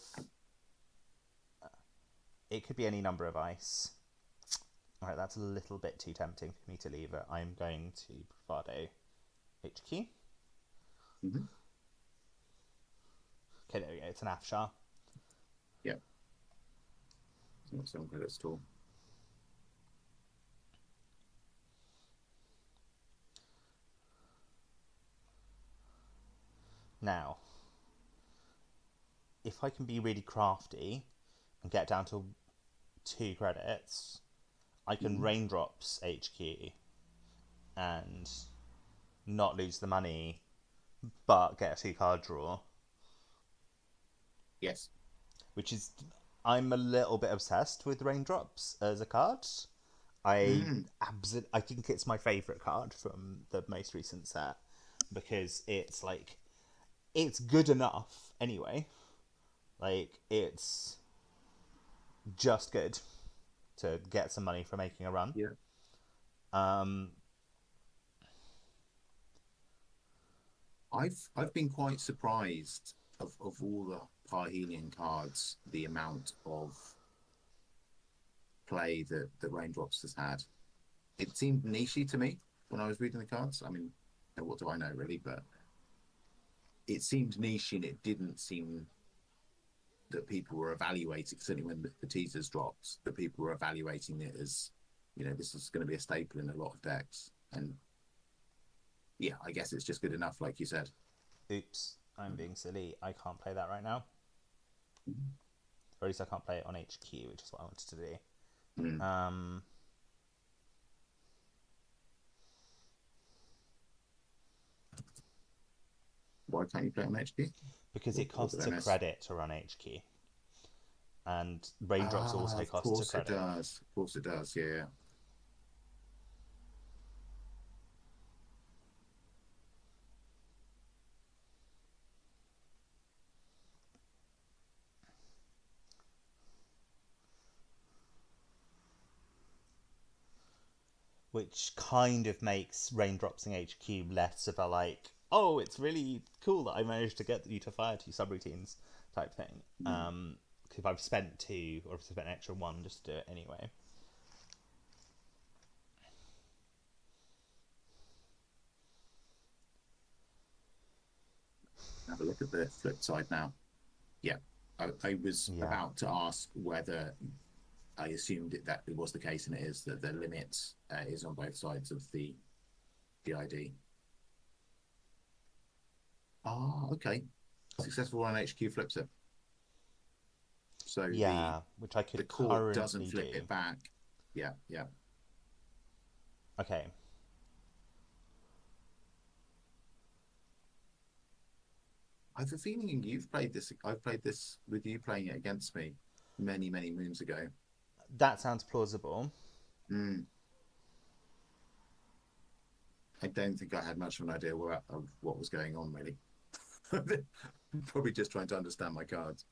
S1: It could be any number of ice. Alright, that's a little bit too tempting for me to leave it. I'm going to Bravado HQ.
S2: Mm-hmm.
S1: Okay, there we go. It's an Afshar.
S2: Yeah. It's not 7 credits at all.
S1: Now, if I can be really crafty and get down to 2 credits, I can raindrops HQ and not lose the money, but get a 2-card draw.
S2: Yes.
S1: Which is, I'm a little bit obsessed with raindrops as a card. I think it's my favourite card from the most recent set because it's like it's good enough anyway. Like it's just good to get some money for making a run.
S2: Yeah. I've been quite surprised of all the Parhelion cards, the amount of play that Raindrops has had. it seemed nichey to me when I was reading the cards. I mean, what do I know really? But it seemed niche, and it didn't seem that people were evaluating. Certainly, when the teasers dropped, that people were evaluating it as, this is going to be a staple in a lot of decks. And yeah, I guess it's just good enough, like you said.
S1: Oops, I'm being silly. I can't play that right now. Or at least I can't play it on HQ, which is what I wanted to do.
S2: Mm. Why can't you play on HQ?
S1: Because it
S2: What did
S1: costs
S2: I
S1: a
S2: miss?
S1: credit to run HQ. And raindrops
S2: Ah,
S1: also
S2: of
S1: cost a
S2: course it
S1: credit.
S2: does. Of course it does. Yeah.
S1: Which kind of makes raindrops in HQ less of a like, oh, it's really cool that I managed to get you to fire 2 subroutines type thing.
S2: Mm.
S1: If I've spent 2 or if I've spent an extra 1 just to do it anyway.
S2: Have a look at the flip side now. Yeah. I was
S1: Yeah.
S2: about to ask whether I assumed that it was the case, and it is that the limit is on both sides of the ID. Ah, okay. Successful on HQ flips it. So the
S1: Yeah, which I could
S2: the court doesn't
S1: currently
S2: flip
S1: do.
S2: it back. Yeah, yeah.
S1: Okay.
S2: I have a feeling you've played this. I've played this with you playing it against me many, many moons ago.
S1: That sounds plausible.
S2: Mm. I don't think I had much of an idea of what was going on, really. Probably just trying to understand my cards.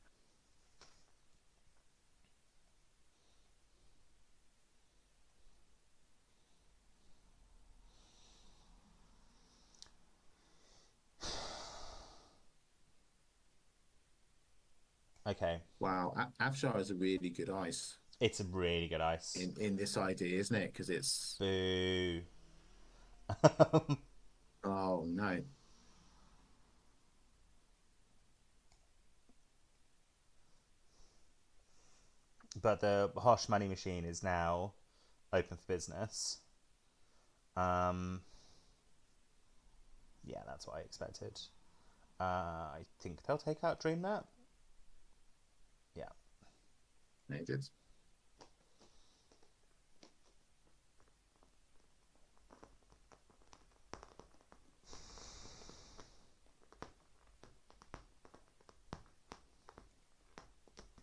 S1: Okay.
S2: Wow, Afshar is a really good ice
S1: It's a really good ice.
S2: in this idea, isn't it? Because it's
S1: Boo.
S2: oh no,
S1: But the Hosh money machine is now open for business. Um, yeah, that's what I expected. I think they'll take out DreamNet. Yeah.
S2: it did.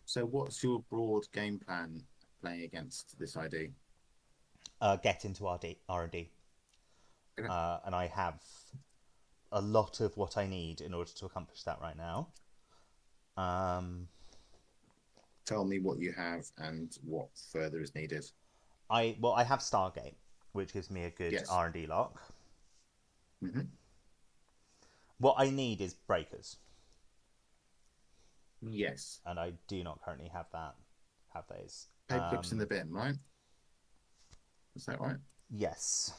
S2: So, what's your broad game plan playing against this ID?
S1: Get into R&D.
S2: Okay.
S1: And I have a lot of what I need in order to accomplish that right now.
S2: Tell me what you have and what further is needed.
S1: I have Stargate, which gives me a good
S2: Yes.
S1: R&D lock.
S2: Mm-hmm.
S1: What I need is breakers,
S2: Yes.
S1: and I do not currently have that. Have those?
S2: Paperclips in the bin, right? Is that right?
S1: Yes.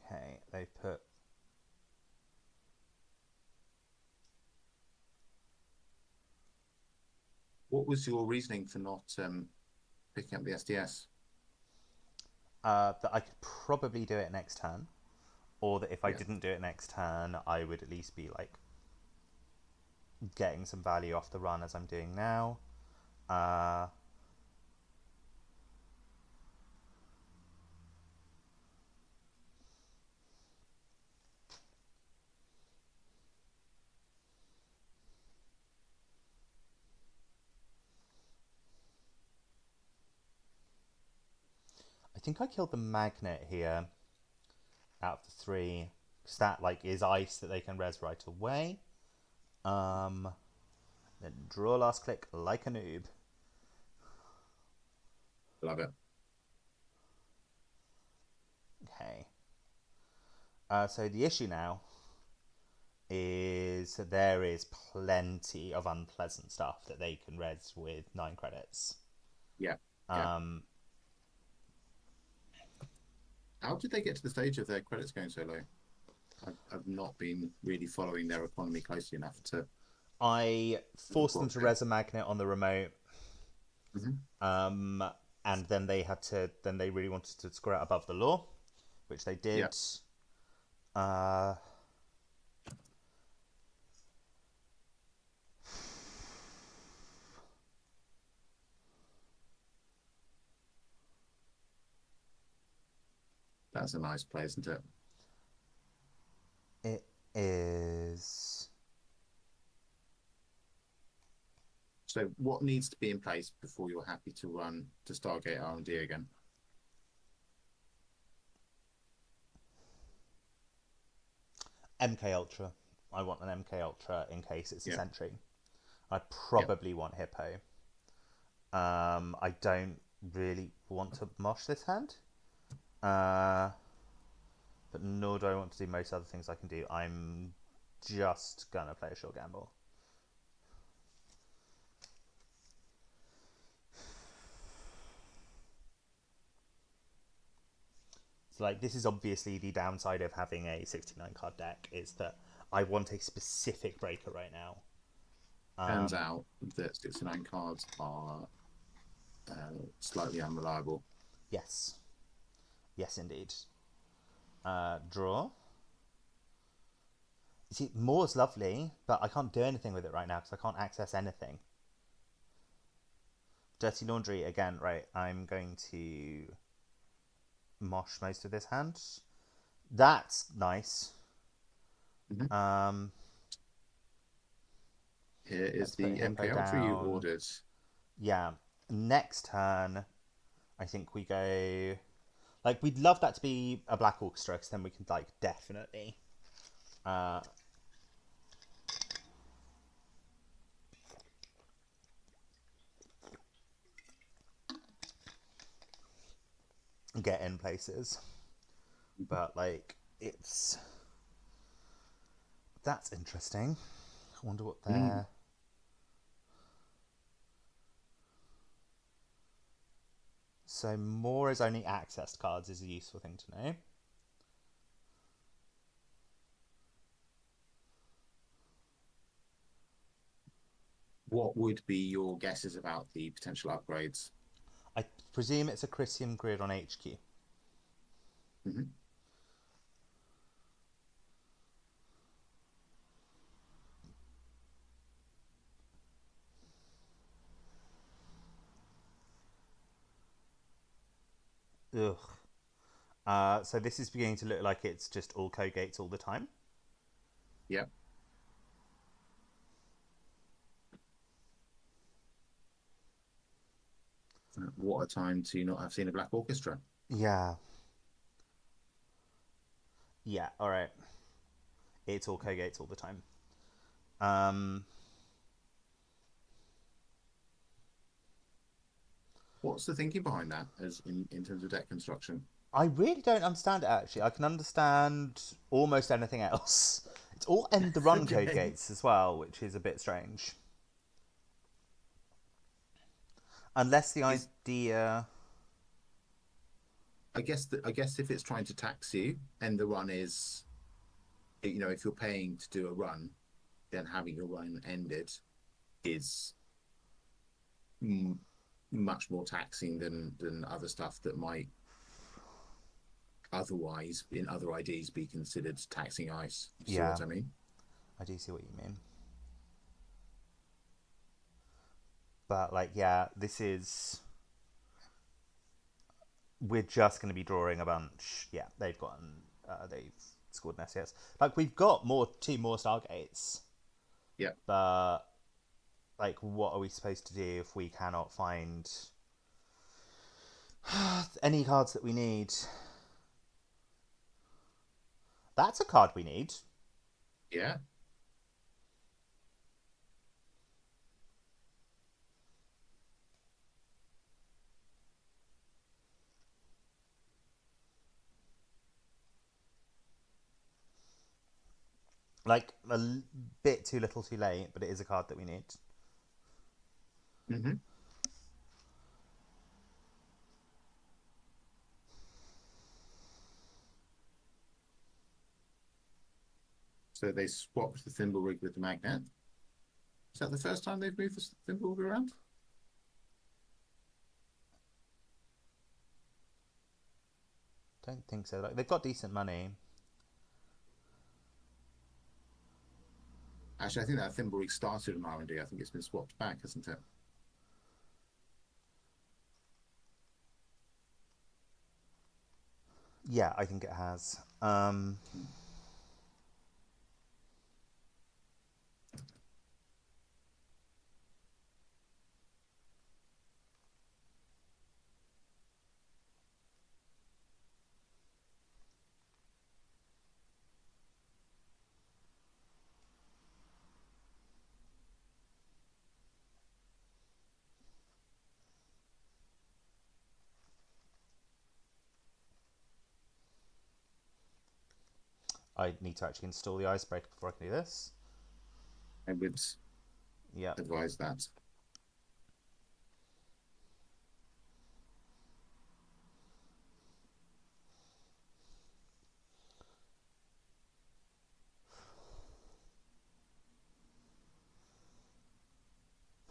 S1: Okay, they put.
S2: What was your reasoning for not picking up the SDS?
S1: That I could probably do it next turn, or that if I
S2: Yeah.
S1: didn't do it next turn, I would at least be like getting some value off the run as I'm doing now. Uh, I think I killed the magnet here. out of the 3. That is ice that they can res right away. Then draw last click like a noob.
S2: Love it.
S1: Okay. So the issue now is that there is plenty of unpleasant stuff that they can res with 9 credits.
S2: Yeah.
S1: How
S2: did they get to the stage of their credits going so low? I've not been really following their economy closely enough to.
S1: I forced them to res a magnet on the remote.
S2: Mm-hmm.
S1: And then they had to. Then they really wanted to score out above the law, which they did.
S2: Yeah. That's a nice play, isn't it?
S1: It is.
S2: So what needs to be in place before you're happy to run to Stargate R&D again?
S1: MK Ultra. I want an MK Ultra in case it's a sentry. I probably want Hippo. I don't really want to mosh this hand. But nor do I want to do most other things I can do. I'm just gonna play a short gamble. So this is obviously the downside of having a 69 card deck, is that I want a specific breaker right now.
S2: Turns out that 69 cards are slightly unreliable.
S1: Yes. Yes, indeed. Draw. You see, more's lovely, but I can't do anything with it right now because I can't access anything. Dirty Laundry, again, right, I'm going to mosh most of this hand. That's nice.
S2: Mm-hmm. Here is the MK Ultra you ordered.
S1: Yeah. Next turn, I think we go... we'd love that to be a Black Orchestra, because then we can, definitely... get in places. But, it's... That's interesting. I wonder what they're... So more is only accessed cards is a useful thing to know.
S2: What would be your guesses about the potential upgrades?
S1: I presume it's a Chrysium grid on HQ.
S2: Mm-hmm.
S1: Ugh. So this is beginning to look like it's just all code gates all the time.
S2: Yep. What a time to not have seen a Black Orchestra.
S1: Yeah. Yeah, alright. It's all code gates all the time.
S2: What's the thinking behind that as in terms of deck construction?
S1: I really don't understand it, actually. I can understand almost anything else. It's all end the run code gates as well, which is a bit strange. Unless the idea...
S2: I guess if it's trying to tax you, end the run is, if you're paying to do a run, then having your run ended is much more taxing than other stuff that might otherwise in other IDs be considered taxing ice. See what I mean?
S1: I do see what you mean. But this is... We're just going to be drawing a bunch. Yeah, they've scored an SES. We've got two more Stargates.
S2: Yeah.
S1: But what are we supposed to do if we cannot find any cards that we need? That's a card we need.
S2: Yeah.
S1: Like, bit too little too late, but it is a card that we need.
S2: Mm-hmm. So they swapped the thimble rig with the magnet. Is that the first time they've moved the thimble rig around?
S1: Don't think so. Like, they've got decent money.
S2: Actually, I think that thimble rig started in R&D. I think it's been swapped back, hasn't it?
S1: Yeah, I think it has. I need to actually install the icebreaker before I can do this.
S2: I would
S1: Yeah.
S2: advise that.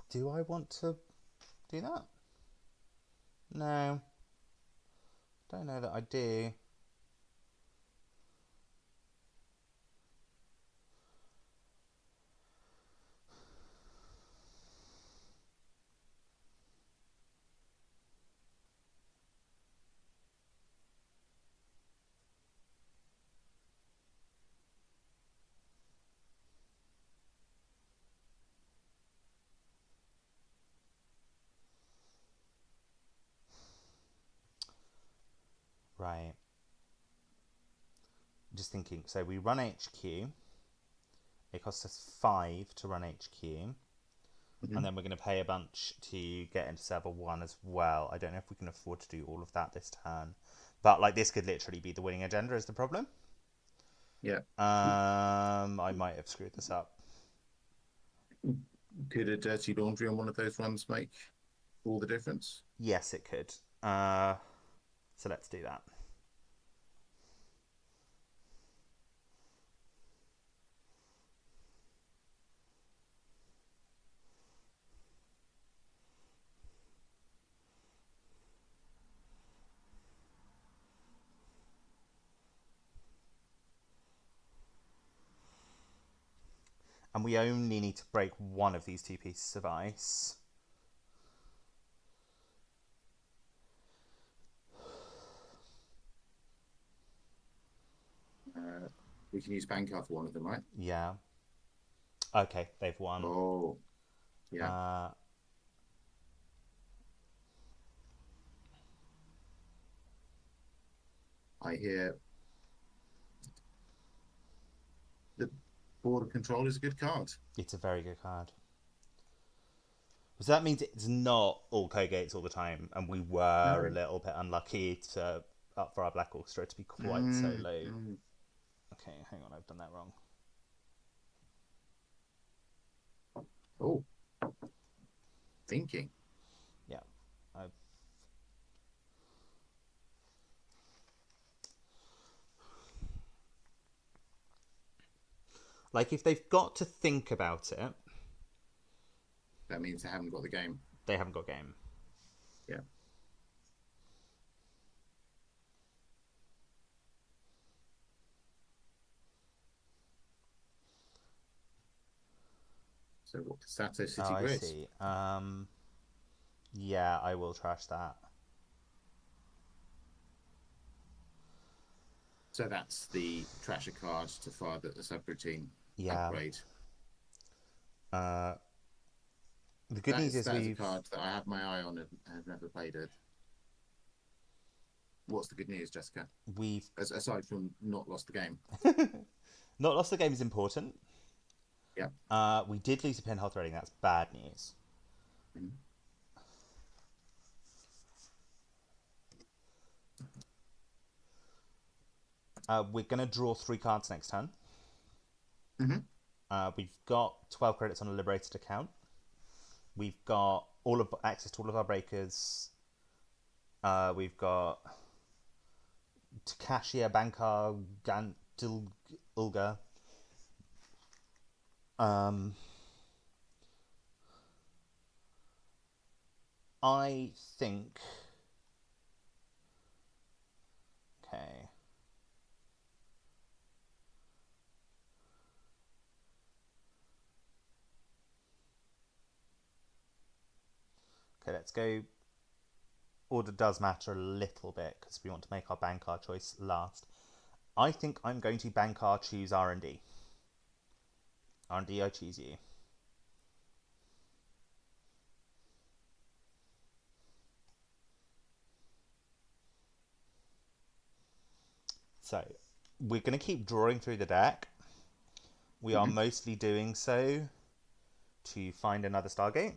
S1: Do I want to do that? No. Don't know that I do. Right. Just thinking. So we run HQ. It costs us 5 to run HQ.
S2: Mm-hmm.
S1: And then we're going to pay a bunch to get into server 1 as well. I don't know if we can afford to do all of that this turn. But, like, this could literally be the winning agenda is the problem.
S2: Yeah.
S1: I might have screwed this up.
S2: Could a dirty laundry on one of those runs make all the difference?
S1: Yes, it could. So let's do that. And we only need to break one of these 2 pieces of ice.
S2: We can use Bankar for one of them, right?
S1: Yeah. Okay, they've won.
S2: Oh, yeah. I hear the border control is a good card.
S1: It's a very good card. So that means it's not all Kogates all the time, and we were a little bit unlucky to up for our Black Orchestra to be quite so low. Okay, hang on, I've done that wrong.
S2: Oh, thinking.
S1: Yeah, like if they've got to think about it,
S2: that means they haven't got the game.
S1: They haven't got game.
S2: Yeah. So what? Sato City
S1: I
S2: Grid.
S1: see. Yeah, I will trash that.
S2: So that's the trasher card to fire the subroutine upgrade.
S1: The good news is
S2: that's a card that I have my eye on and have never played it. What's the good news, Jessica?
S1: We've
S2: Aside from not lost the game.
S1: not lost the game is important.
S2: Yeah.
S1: We did lose a pinhole threading. That's bad news.
S2: Mm-hmm.
S1: We're going to draw 3 cards next turn.
S2: Mm-hmm.
S1: We've got 12 credits on a liberated account. We've got access to all of our breakers. We've got Takashia, Bankar, Ulga. I think. Okay. Okay, let's go. Order does matter a little bit because we want to make our Bankar choice last. I think I'm going to Bankar choose R&D. R&D, I choose you. So, we're going to keep drawing through the deck. We are mostly doing so to find another Stargate.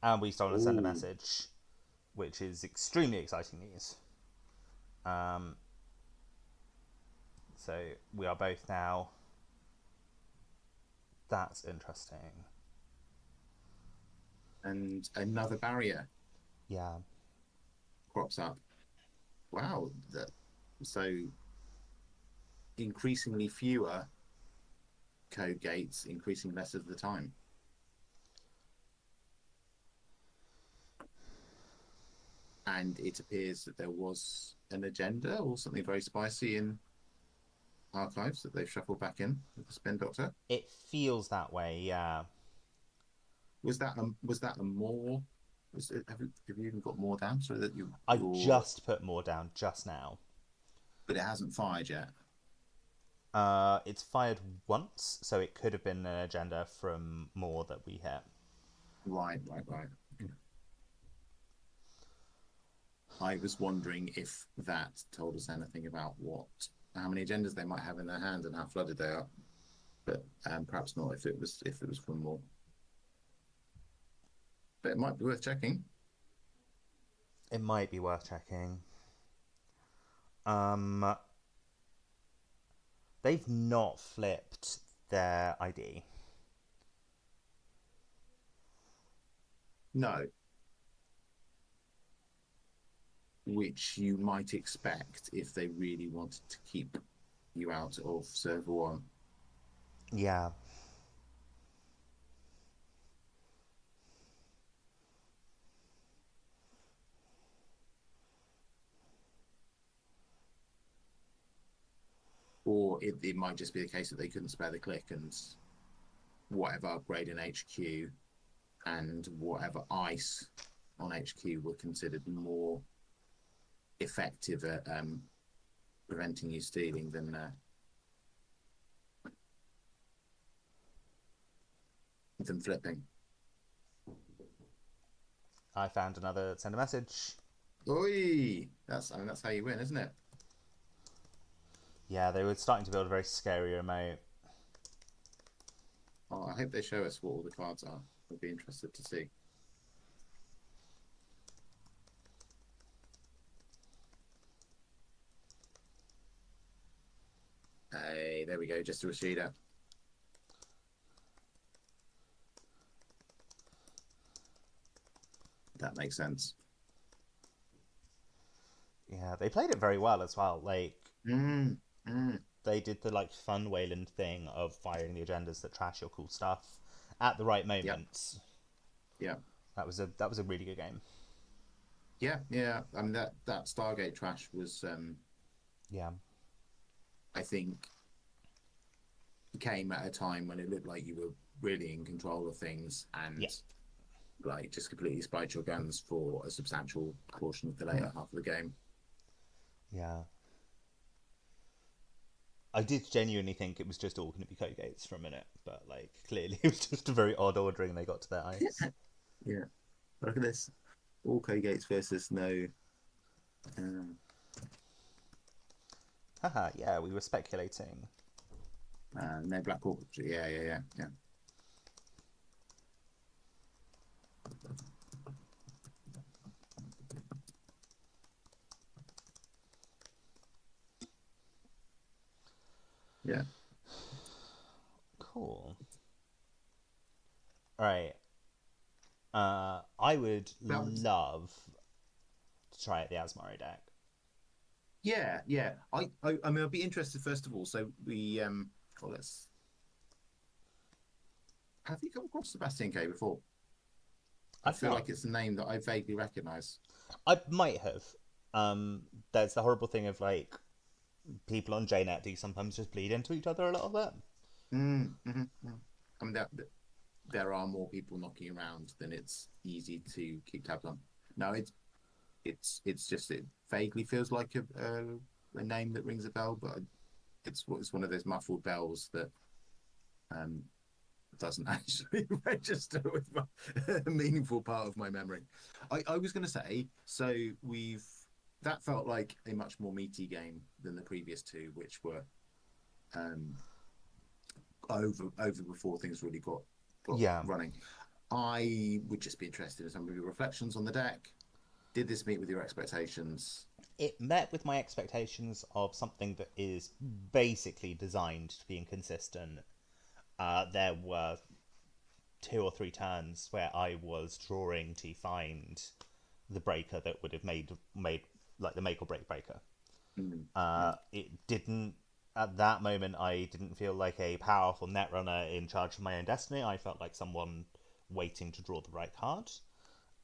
S1: And we still want to send a message, which is extremely exciting news. So we are both now. That's interesting.
S2: And another barrier.
S1: Yeah.
S2: Crops up. Wow. So increasingly fewer code gates, increasing less of the time. And it appears that there was an agenda or something very spicy in archives that they've shuffled back in with the Spin Doctor.
S1: It feels that way, yeah.
S2: Was that a more? Have you even got more down so that
S1: I just put more down just now.
S2: But it hasn't fired yet.
S1: It's fired once, so it could have been an agenda from more that we hit.
S2: Right. I was wondering if that told us anything about how many agendas they might have in their hand and how flooded they are, but perhaps not if it was from more. But it might be worth checking.
S1: It might be worth checking. They've not flipped their ID.
S2: No. Which you might expect if they really wanted to keep you out of server 1.
S1: Yeah.
S2: Or it might just be the case that they couldn't spare the click and whatever upgrade in HQ and whatever ice on HQ were considered more effective at preventing you stealing than flipping.
S1: I found another send a message.
S2: Oi! That's how you win, isn't it?
S1: Yeah, they were starting to build a very scary remote.
S2: Oh, I hope they show us what all the cards are. I'd be interested to see. Hey, there we go. Just a Rashida. That makes sense.
S1: Yeah, they played it very well as well. Like, they did the fun Wayland thing of firing the agendas that trash your cool stuff at the right moments.
S2: Yeah.
S1: That was a really good game.
S2: Yeah. I mean that Stargate trash was
S1: yeah.
S2: I think came at a time when it looked like you were really in control of things
S1: Yeah.
S2: and like just completely spiked your guns for a substantial portion of the later half of the game.
S1: Yeah. I did genuinely think it was just all going to be Kogates for a minute, but like clearly it was just a very odd ordering they got to their ice.
S2: Yeah. Look at this. All Gates versus no. Um,
S1: Haha, yeah, we were speculating.
S2: no Black Hawk. Yeah. Yeah.
S1: Cool. Alright. I would love to try out the Azmari deck.
S2: Yeah. I mean, I'd be interested first of all. So we let's. Have you come across Sebastian K before? I
S1: I've
S2: feel
S1: not.
S2: like it's a name that I vaguely recognise.
S1: I might have. There's the horrible thing of like people on JNet do sometimes just bleed into each other a little bit.
S2: I mean, there are more people knocking around than it's easy to keep tabs on. No, it's just it vaguely feels like a name that rings a bell, but it's one of those muffled bells that doesn't actually register with a meaningful part of my memory. I was going to say, so that felt like a much more meaty game than the previous two, which were over before things really got running. I would just be interested in some of your reflections on the deck. Did this meet with your expectations?
S1: It met with my expectations of something that is basically designed to be inconsistent. There were 2 or 3 turns where I was drawing to find the breaker that would have made like the make or break breaker. It didn't. At that moment, I didn't feel like a powerful netrunner in charge of my own destiny. I felt like someone waiting to draw the right card.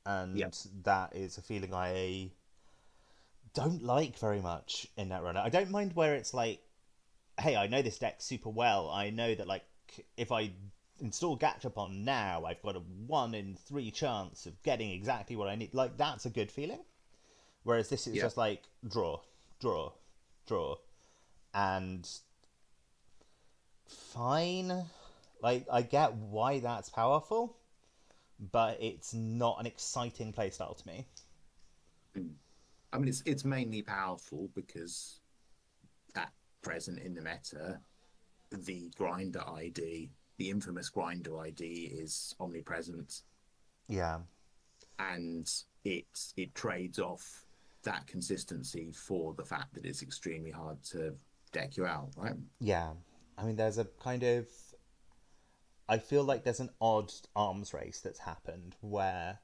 S1: And that is a feeling I don't like very much in Netrunner. I don't mind where it's like, hey, I know this deck super well. I know that like if I install Gachapon now, I've got a 1 in 3 chance of getting exactly what I need. Like that's a good feeling. Whereas this is just like draw, and fine. Like I get why that's powerful, but it's not an exciting playstyle to me.
S2: I mean, it's mainly powerful because at present in the meta, the grinder ID, the infamous grinder ID, is omnipresent.
S1: Yeah,
S2: and it trades off that consistency for the fact that it's extremely hard to deck you out, right?
S1: Yeah. I mean, there's a kind of. I feel like there's an odd arms race that's happened where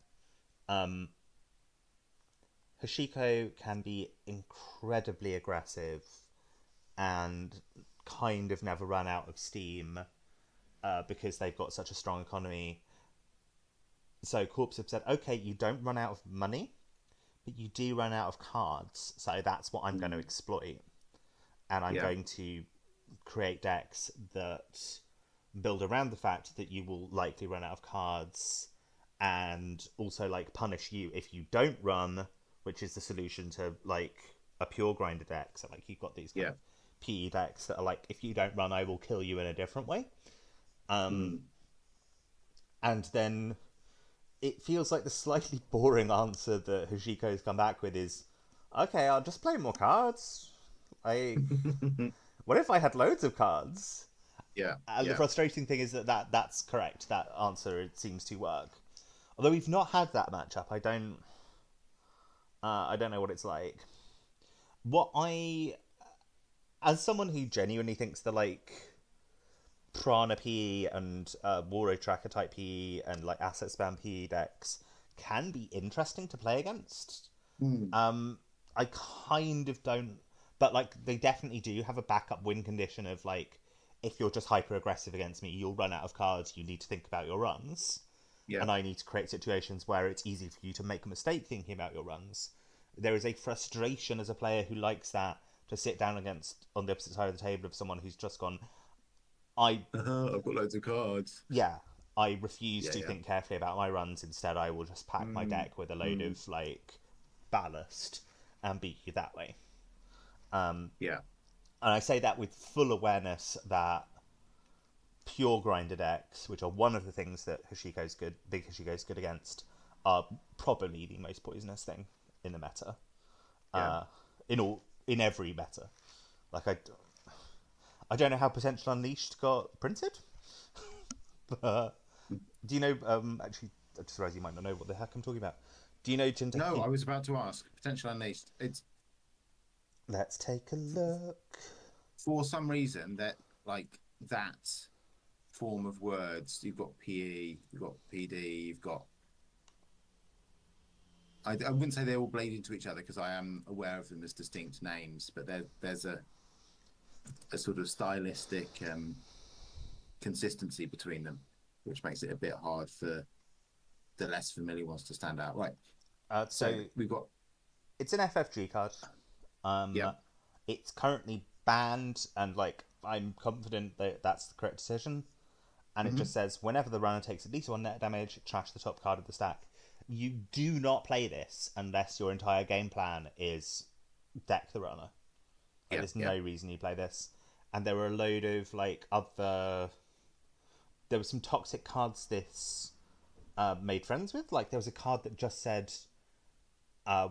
S1: Hoshiko can be incredibly aggressive and kind of never run out of steam because they've got such a strong economy. So Corps have said, okay, you don't run out of money, but you do run out of cards. So that's what I'm going to exploit. And I'm going to create decks that build around the fact that you will likely run out of cards and also like punish you if you don't run, which is the solution to like a pure grinder deck. So like you've got these kind of PE decks that are like, if you don't run, I will kill you in a different way. And then it feels like the slightly boring answer that Hoshiko's come back with is, okay, I'll just play more cards. What if I had loads of cards? And the frustrating thing is that's correct. That answer, it seems to work. Although we've not had that matchup, I don't know what it's like. As someone who genuinely thinks the like Prana PE and Waro Tracker type PE and like asset spam PE decks can be interesting to play against. I kind of don't, but like they definitely do have a backup win condition of like, if you're just hyper aggressive against me, you'll run out of cards. You need to think about your runs, and I need to create situations where it's easy for you to make a mistake thinking about your runs. There is a frustration as a player who likes that to sit down on the opposite side of the table of someone who's just gone, I've
S2: got loads of cards.
S1: yeah, I refuse to
S2: Yeah.
S1: think carefully about my runs. Instead, I will just pack my deck with a load of ballast and beat you that way.
S2: Yeah.
S1: And I say that with full awareness that pure grinder decks, which are one of the things that Big Hoshiko's good against, are probably the most poisonous thing in the meta.
S2: Yeah.
S1: In every meta. Like I don't know how Potential Unleashed got printed, but do you know? Actually, I just realised you might not know what the heck I'm talking about. Do you know Jinteki?
S2: No, I was about to ask. Potential Unleashed. It's
S1: Let's take a look.
S2: for some reason that form of words. You've got PE, you've got PD, you've got. I wouldn't say they all bleed into each other because I am aware of them as distinct names, but there's a sort of stylistic consistency between them, which makes it a bit hard for the less familiar ones to stand out. Right.
S1: So
S2: we've got.
S1: It's an FFG card.
S2: Yeah.
S1: It's currently banned, and I'm confident that that's the correct decision. And it just says whenever the runner takes at least 1 net damage, trash the top card of the stack. You do not play this unless your entire game plan is deck the runner. There's no reason you play this. And there were a load of other. There were some toxic cards this made friends with. Like there was a card that just said,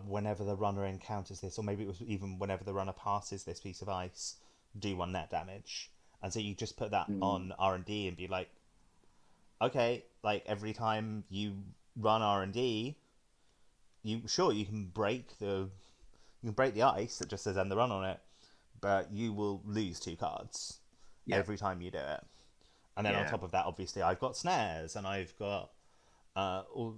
S1: whenever the runner encounters this, or maybe it was even whenever the runner passes this piece of ice, do 1 net damage. And so you just put that on R&D and be like, okay, every time you run R&D, you can break the ice that just says end the run on it, but you will lose 2 cards every time you do it. And then on top of that, obviously, I've got snares and I've got all.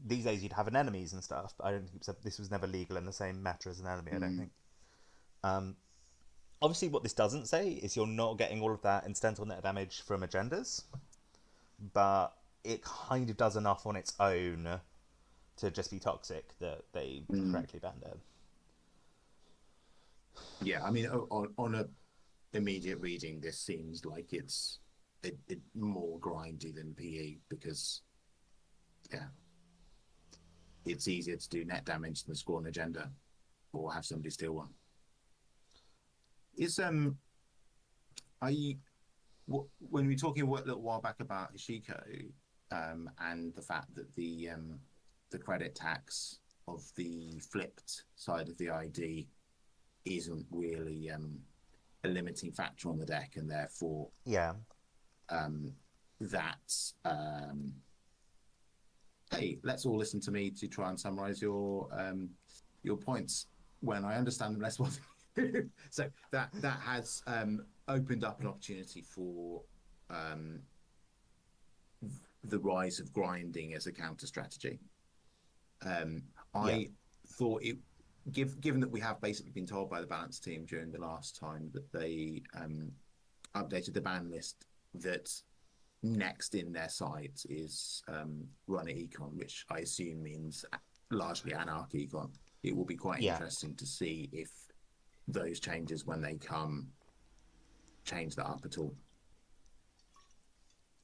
S1: These days you'd have an enemies and stuff, but I don't think this was never legal in the same matter as an enemy. I don't think. Obviously, what this doesn't say is you're not getting all of that incidental net damage from agendas, but it kind of does enough on its own to just be toxic that they correctly banned it.
S2: Yeah, I mean, on a immediate reading, this seems like it's more grindy than PE because, it's easier to do net damage than score an agenda or have somebody steal one. When we were talking a little while back about Hoshiko and the fact that the credit tax of the flipped side of the ID isn't really a limiting factor on the deck, and therefore hey, let's all listen to me to try and summarize your points when I understand them less well. So that has opened up an opportunity for the rise of grinding as a counter strategy. I thought it, given that we have basically been told by the balance team during the last time that they updated the ban list, that next in their sights is runner econ, which I assume means largely anarch econ. It will be quite interesting to see if those changes, when they come, change that up at all.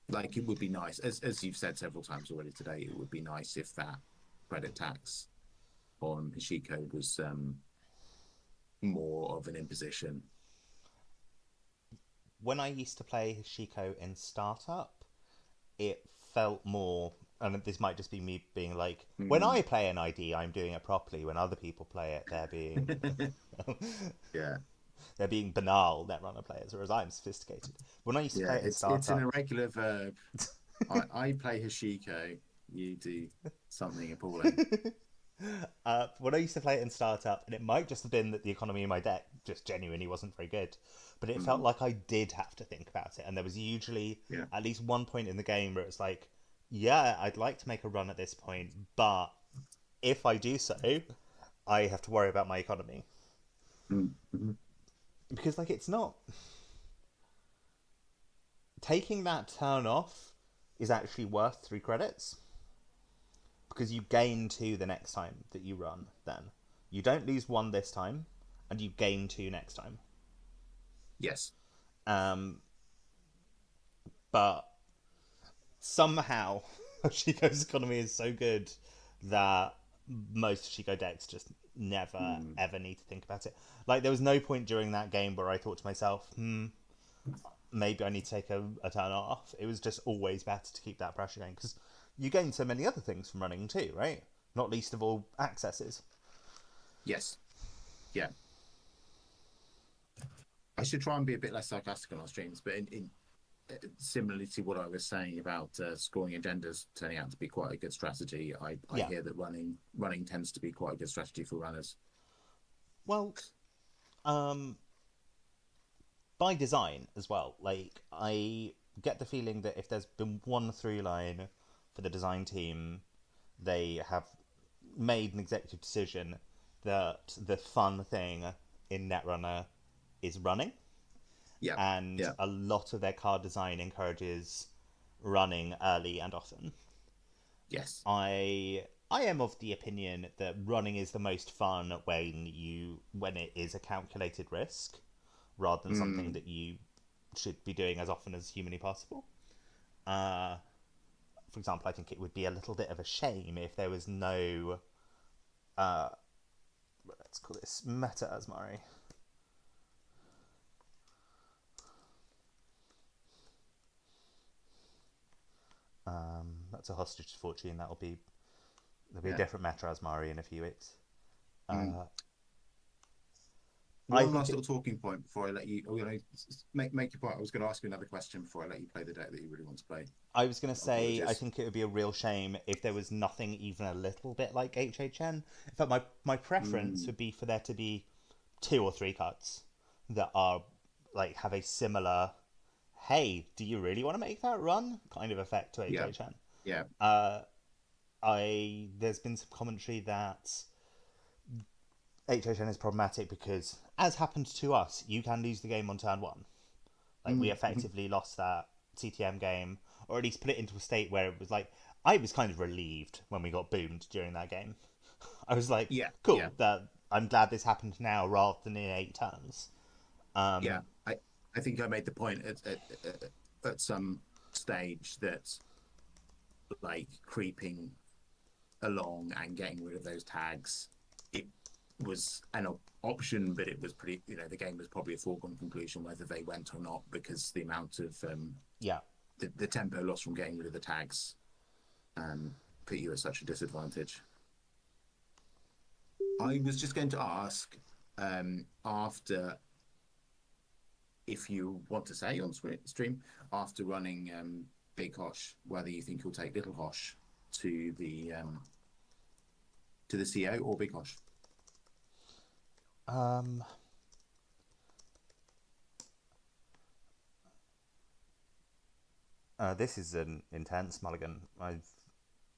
S2: Like, it would be nice, as you've said several times already today, it would be nice if that credit tax on Hoshiko was more of an imposition.
S1: When I used to play Hoshiko in Startup, it felt more, and this might just be me being like, when I play an ID, I'm doing it properly. When other people play it, they're being they're being banal Netrunner players, whereas I'm sophisticated. When I used to play it in Startup,
S2: it's an irregular verb. I play Hoshiko, you do something appalling.
S1: When I used to play it in Startup, and it might just have been that the economy in my deck just genuinely wasn't very good, but it felt like I did have to think about it, and there was usually at least one point in the game where it's like, I'd like to make a run at this point, but if I do so, I have to worry about my economy. Because, it's not... Taking that turn off is actually worth 3 credits. Because you gain 2 the next time that you run, then. You don't lose 1 this time, and you gain 2 next time.
S2: Yes.
S1: But somehow Hoshiko's economy is so good that most Hoshiko decks just never ever need to think about it. Like, there was no point during that game where I thought to myself, maybe I need to take a turn off. It was just always better to keep that pressure going, because you gain so many other things from running too, right? Not least of all, accesses.
S2: Yes. Yeah. I should try and be a bit less sarcastic on our streams, but in similarly to what I was saying about scoring agendas turning out to be quite a good strategy, I hear that running tends to be quite a good strategy for runners.
S1: Well, by design as well. Like, I get the feeling that if there's been one through line for the design team, they have made an executive decision that the fun thing in Netrunner is running.
S2: Yeah.
S1: And a lot of their card design encourages running early and often.
S2: Yes.
S1: I am of the opinion that running is the most fun when it is a calculated risk, rather than something that you should be doing as often as humanly possible. For example, I think it would be a little bit of a shame if there was no let's call this meta Azmari. That's a hostage to fortune. There'll be a different meta Azmari in a few weeks.
S2: One last little talking point before I let you. Make your point. I was going to ask you another question before I let you play the deck that you really want to play.
S1: I was going to say, I think it would be a real shame if there was nothing even a little bit like HHN. In fact, my preference would be for there to be 2 or 3 cards that are like have a similar, hey, do you really want to make that run kind of effect to HHN.
S2: Yeah.
S1: There's been some commentary that HHN is problematic because, as happened to us, you can lose the game on turn 1. Like, we effectively lost that CTM game, or at least put it into a state where it was like, I was kind of relieved when we got boomed during that game. I was like, cool, that I'm glad this happened now rather than in 8 turns.
S2: I think I made the point at some stage that, like, creeping along and getting rid of those tags, it was an option, but it was pretty, the game was probably a foregone conclusion whether they went or not, because the amount of the tempo lost from getting rid of the tags put you at such a disadvantage. I was just going to ask, after, if you want to say on stream, after running Big Hosh, whether you think you'll take Little Hosh to the CO or Big Hosh.
S1: This is an intense mulligan. I've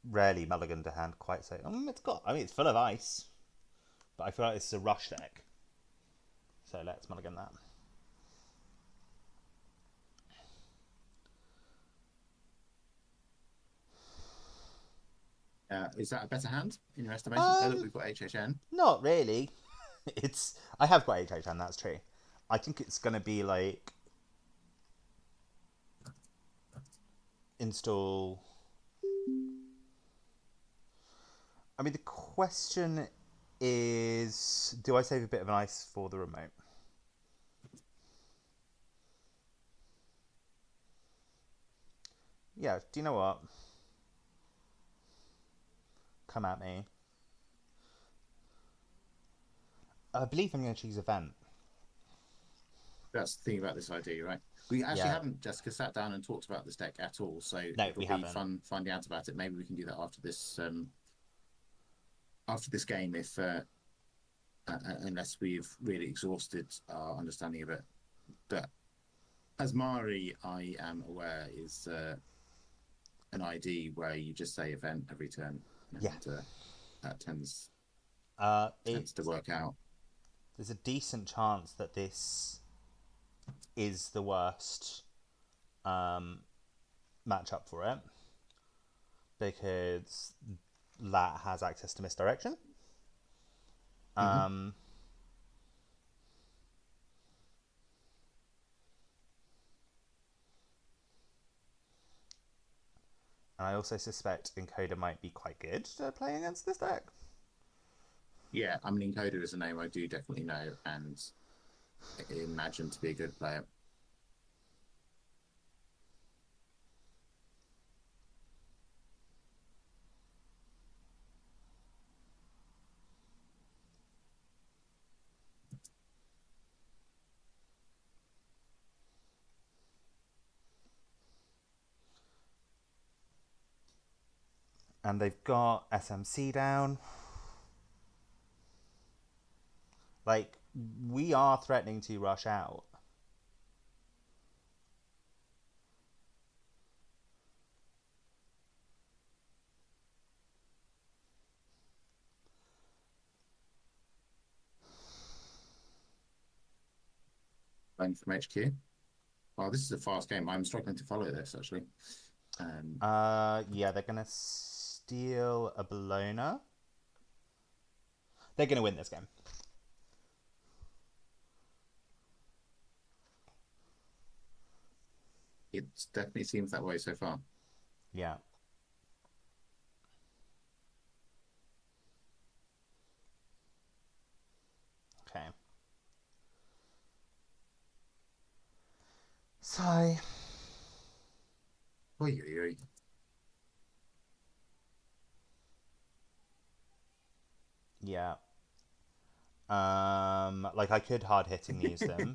S1: rarely mulliganed a hand quite so. It's full of ice, but I feel like this is a rush deck. So let's mulligan that.
S2: Is that a better hand in your estimation? Look, we've got HHN.
S1: Not really. I have got HHN, that's true. I think it's going to be like install. I mean, the question is, do I save a bit of an ice for the remote? Yeah, do you know what? Come at me. I believe I'm going to choose event.
S2: That's the thing about this idea, right? We actually haven't, Jessica, sat down and talked about this deck at all, so it'll be fun finding out about it. Maybe we can do that after this game, if unless we've really exhausted our understanding of it. But Azmari, I am aware, is an ID where you just say event every turn. And, that tends to work out.
S1: There's a decent chance that this is the worst matchup for it, because Lat has access to misdirection. And I also suspect Encoder might be quite good to play against this deck.
S2: Yeah, I mean, Encoder is a name I do definitely know and imagine to be a good player.
S1: And they've got SMC down. Like, we are threatening to rush out.
S2: Playing from HQ. Wow, this is a fast game. I'm struggling to follow this, actually.
S1: Yeah, they're going to steal a Bologna. They're going to win this game.
S2: It definitely seems that way so far.
S1: Yeah. Okay. So.
S2: Oy, oy, oy.
S1: Yeah. Like I could hard hitting use them,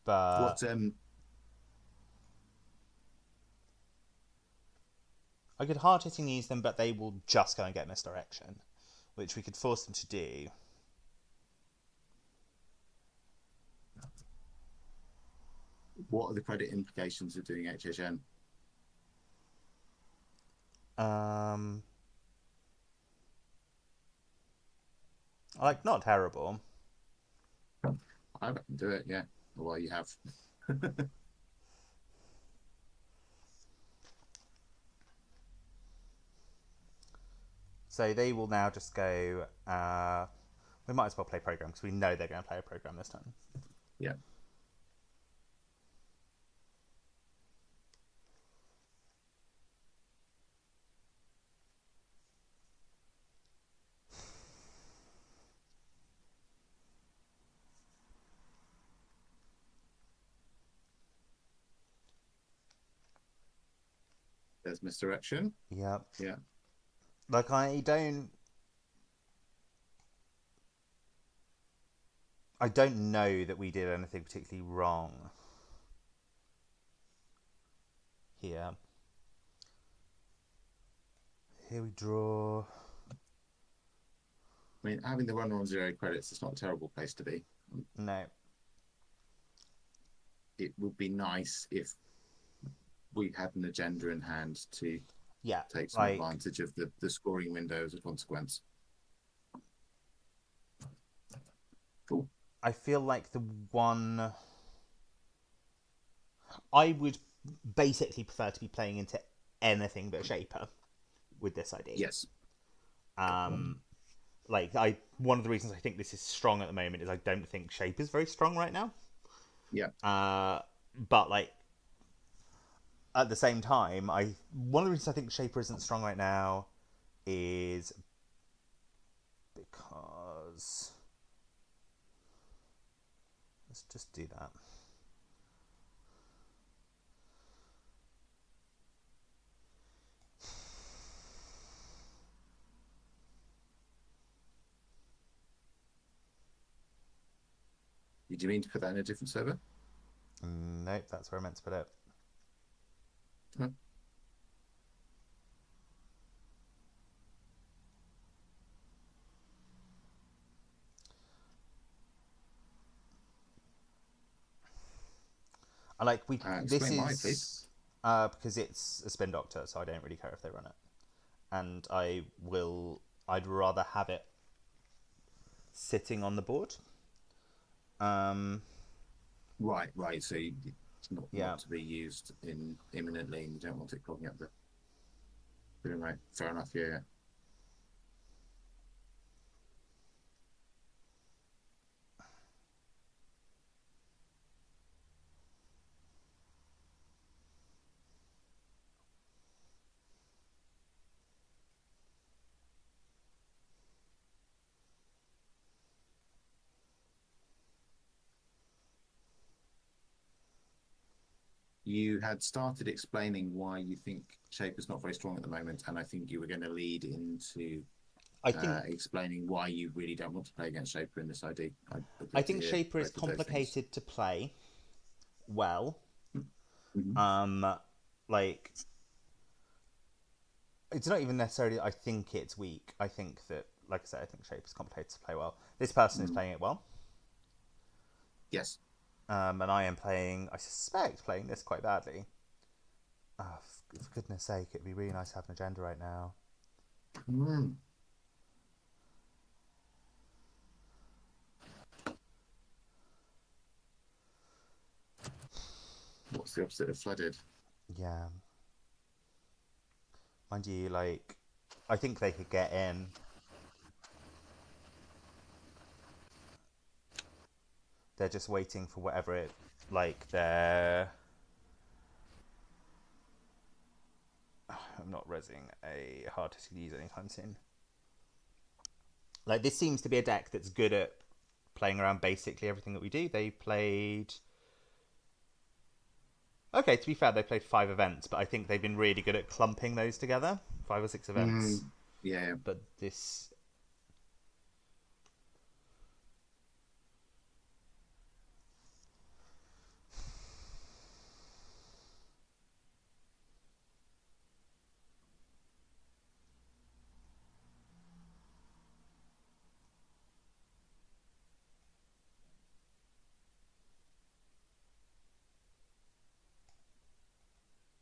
S1: but
S2: What
S1: I could hard hitting use them, but they will just go and get misdirection, which we could force them to do.
S2: what are the credit implications of doing HHN?
S1: Like not terrible.
S2: I reckon do it, yeah. Well, you have.
S1: So they will now just go. We might as well play program because we know they're going to play a program this time.
S2: Yeah. There's misdirection.
S1: Yep.
S2: Yeah.
S1: Like I don't know that we did anything particularly wrong here. Here we draw.
S2: I mean, having the runner on 0 credits is not a terrible place to be.
S1: No.
S2: It would be nice if we had an agenda in hand to take some advantage of the scoring window as a consequence. Cool.
S1: I feel like the one I would basically prefer to be playing into anything but Shaper with this idea.
S2: Yes.
S1: Like one of the reasons I think this is strong at the moment is I don't think Shaper is very strong right now.
S2: Yeah.
S1: But like at the same time, one of the reasons I think Shaper isn't strong right now is because let's just do that.
S2: Do you mean to put that in a different server?
S1: Nope, that's where I meant to put it.
S2: Huh.
S1: I like this
S2: why,
S1: is
S2: please.
S1: Because it's a spin doctor, so I don't really care if they run it, and I'd rather have it sitting on the board.
S2: Right. So it's not to be used imminently, and you don't want it clogging up the. Right. Fair enough. Yeah. you had started explaining why you think Shape is not very strong at the moment, and I think you were going to lead into
S1: I think
S2: explaining why you really don't want to play against Shaper in this ID. I'd
S1: I
S2: love to
S1: think
S2: hear
S1: Shaper is
S2: both of those things.
S1: complicated to play well.
S2: Mm-hmm.
S1: Um, like it's not even necessarily. I think it's weak. I think that, like I said, I think Shaper is complicated to play well. This person is
S2: Mm.
S1: playing it well.
S2: Yes.
S1: And I am playing. I suspect playing this quite badly. Oh, for goodness sake, it'd be really nice to have an agenda right now.
S2: Mm. What's the opposite of flooded?
S1: Yeah, mind you, like I think they could get in. They're just waiting for whatever it like. I'm not resing a hard to use anytime soon. Like this seems to be a deck that's good at playing around basically everything that we do. They played. Okay, to be fair, they played 5 events, but I think they've been really good at clumping those together. 5 or 6 events.
S2: Mm. Yeah.
S1: But this.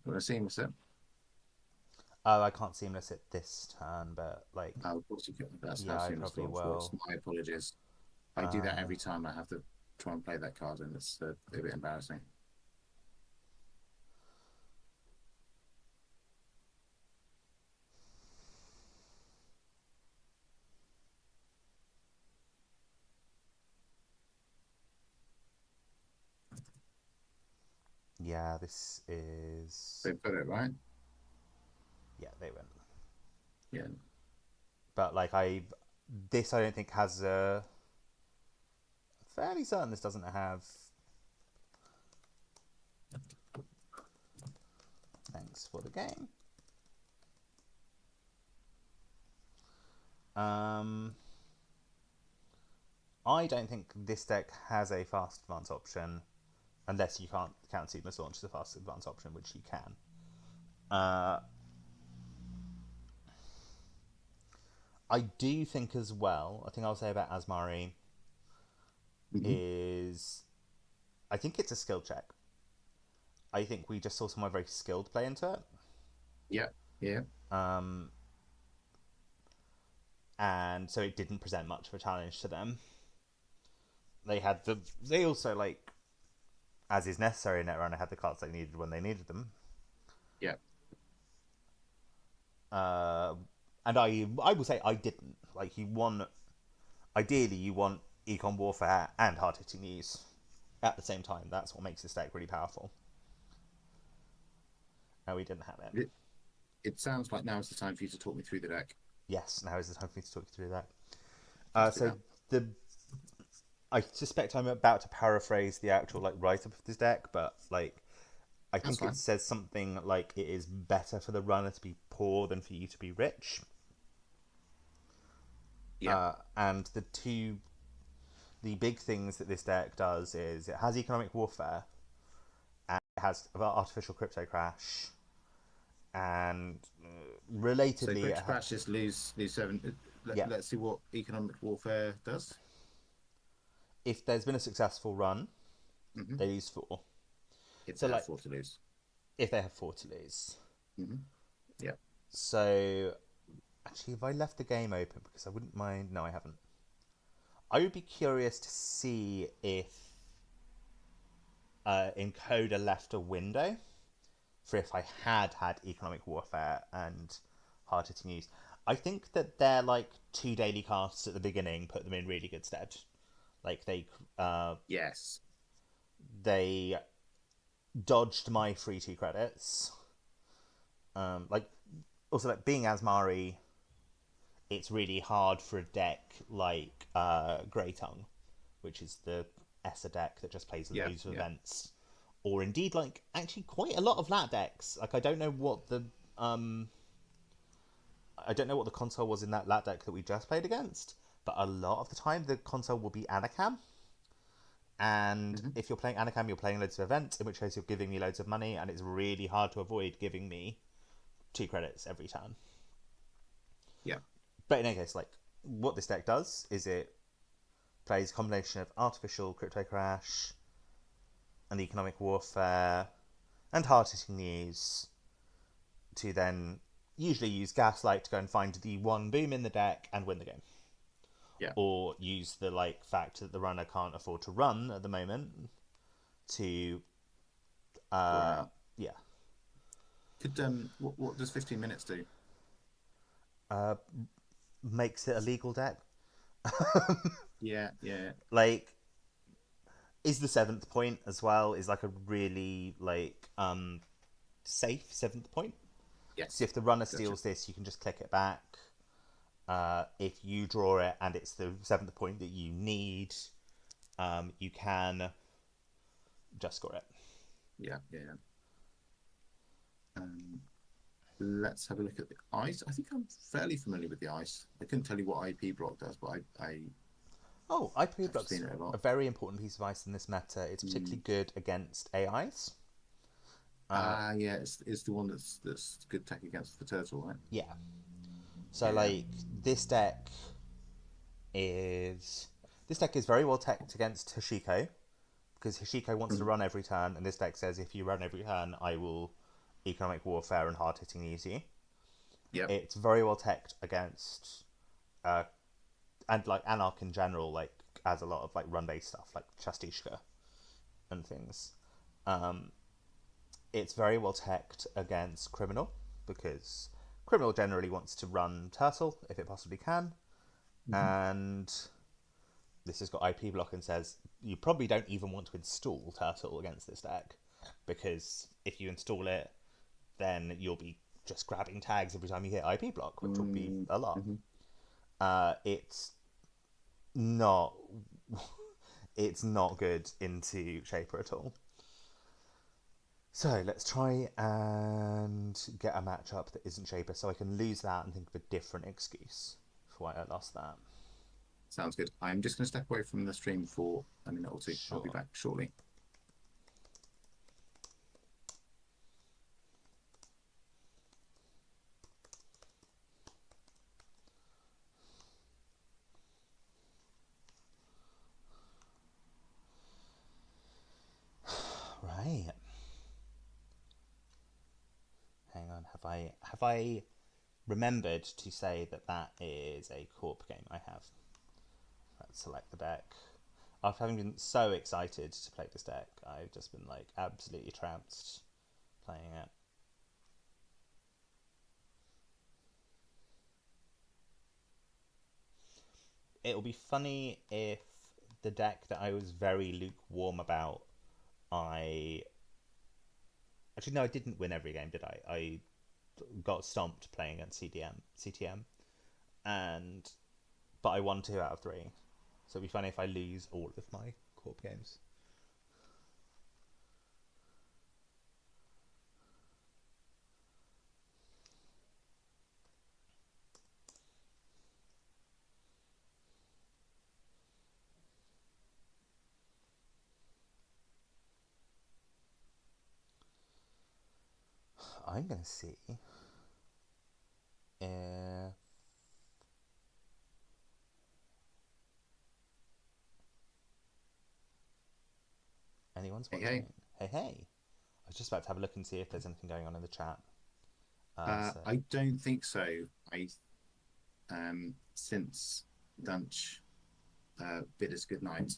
S2: Want to see what's it?
S1: Oh, I can't seamless it this turn, but like,
S2: Oh, of course you can. That's how
S1: yeah, I
S2: seamless
S1: probably
S2: Storm works.
S1: will.
S2: My apologies. I do that
S1: Uh,
S2: every time I have to try and play that card, and it's a bit embarrassing.
S1: yeah, this is.
S2: They put it right.
S1: Yeah, they win.
S2: Yeah.
S1: But like, this I don't think has a. Fairly certain this doesn't have. Thanks for the game. Um, I don't think this deck has a fast advance option, unless you can't count Seedless Launch as a fast advance option, which you can. Uh, I do think as well. I think I'll say about Azmari
S2: Mm-hmm.
S1: is I think it's a skill check. I think we just saw someone very skilled play into it.
S2: Yeah. Yeah.
S1: Um, and so it didn't present much of a challenge to them. They also like, as is necessary in Netrunner, had the cards they needed when they needed them.
S2: Yeah.
S1: Uh, and I will say I didn't. Like you want, ideally you want Econ Warfare and Hard Hitting News at the same time. That's what makes this deck really powerful. And we didn't have it.
S2: It sounds like now is the time for you to talk me through the deck.
S1: Yes, now is the time for me to talk you through that.
S2: Let's do
S1: So
S2: that.
S1: the I suspect I'm about to paraphrase the actual like write up of this deck, but like I
S2: That's
S1: think it
S2: fine.
S1: says something like it is better for the runner to be poor than for you to be rich.
S2: Yeah.
S1: And the big things that this deck does is it has economic warfare, and it has artificial crypto crash, and
S2: So
S1: relatedly,
S2: Crypto Crashes lose seven.
S1: yeah,
S2: Let's see what economic warfare does.
S1: if there's been a successful run,
S2: Mm-hmm.
S1: they lose 4.
S2: If
S1: So
S2: they have
S1: like
S2: 4 to lose.
S1: if they have 4 to lose.
S2: Mm-hmm. Yeah.
S1: So actually, have I left the game open? Because I wouldn't mind. No, I haven't. I would be curious to see if Encoder left a window for if I had economic warfare and hard hitting news. I think that their like 2 daily casts at the beginning put them in really good stead. Like
S2: Yes.
S1: they dodged my free 2 credits. Like also like being Azmari, it's really hard for a deck like Grey Tongue, which is the ESSA deck that just plays
S2: Yeah.
S1: loads of
S2: Yeah.
S1: events, or indeed like actually quite a lot of lat decks. Like I don't know what the console was in that lat deck that we just played against, but a lot of the time the console will be Anacam. And if you're playing Anacam, you're playing loads of events, in which case you're giving me loads of money, and it's really hard to avoid giving me 2 credits every turn.
S2: Yeah.
S1: But in any case, like, what this deck does is it plays a combination of Artificial Crypto Crash and Economic Warfare and Hard-Hitting News to then usually use Gaslight to go and find the one boom in the deck and win the game.
S2: Yeah.
S1: Or use the like fact that the runner can't afford to run at the moment to yeah.
S2: Could what does 15 minutes do?
S1: Makes it a legal deck.
S2: Yeah.
S1: Like, is the 7th point as well is like a really like safe 7th point.
S2: Yes.
S1: So if the runner steals this, you can just click it back. If you draw it and it's the 7th point that you need, you can just score it.
S2: Yeah. Let's have a look at the ice. I think I'm fairly familiar with the ice. I couldn't tell you what IP block does, but I
S1: IP block's a very important piece of ice in this meta. It's particularly good against AIs.
S2: Yeah, it's the one that's good tech against the turtle, right?
S1: Yeah. So like this deck is very well teched against Hoshiko, because Hoshiko wants to run every turn, and this deck says if you run every turn, I will Economic Warfare and Hard Hitting Easy.
S2: Yeah.
S1: It's very well teched against and like Anarch in general, like has a lot of like run based stuff like Chastishka and things. It's very well teched against Criminal, because Criminal generally wants to run Turtle if it possibly can, and this has got IP block and says you probably don't even want to install Turtle against this deck, because if you install it, then you'll be just grabbing tags every time you hit IP block, which will be a lot. It's not good into Shaper at all. So let's try and get a matchup that isn't Shaper, so I can lose that and think of a different excuse for why I lost that.
S2: Sounds good. I'm just going to step away from the stream for a minute or two. Sure. I'll be back shortly.
S1: Right. Hang on. Have I remembered to say that is a corp game I have? Let's select the deck. After having been so excited to play this deck, I've just been like absolutely trounced playing it. It'll be funny if the deck that I was very lukewarm about, actually no, I didn't win every game, did I? I got stomped playing against CTM, but I won 2 out of 3. So it'd be funny if I lose all of my corp games. I'm going to see if anyone's watching. Hey. I was just about to have a look and see if there's anything going on in the chat.
S2: I don't think so. Since Dunch bid us good night,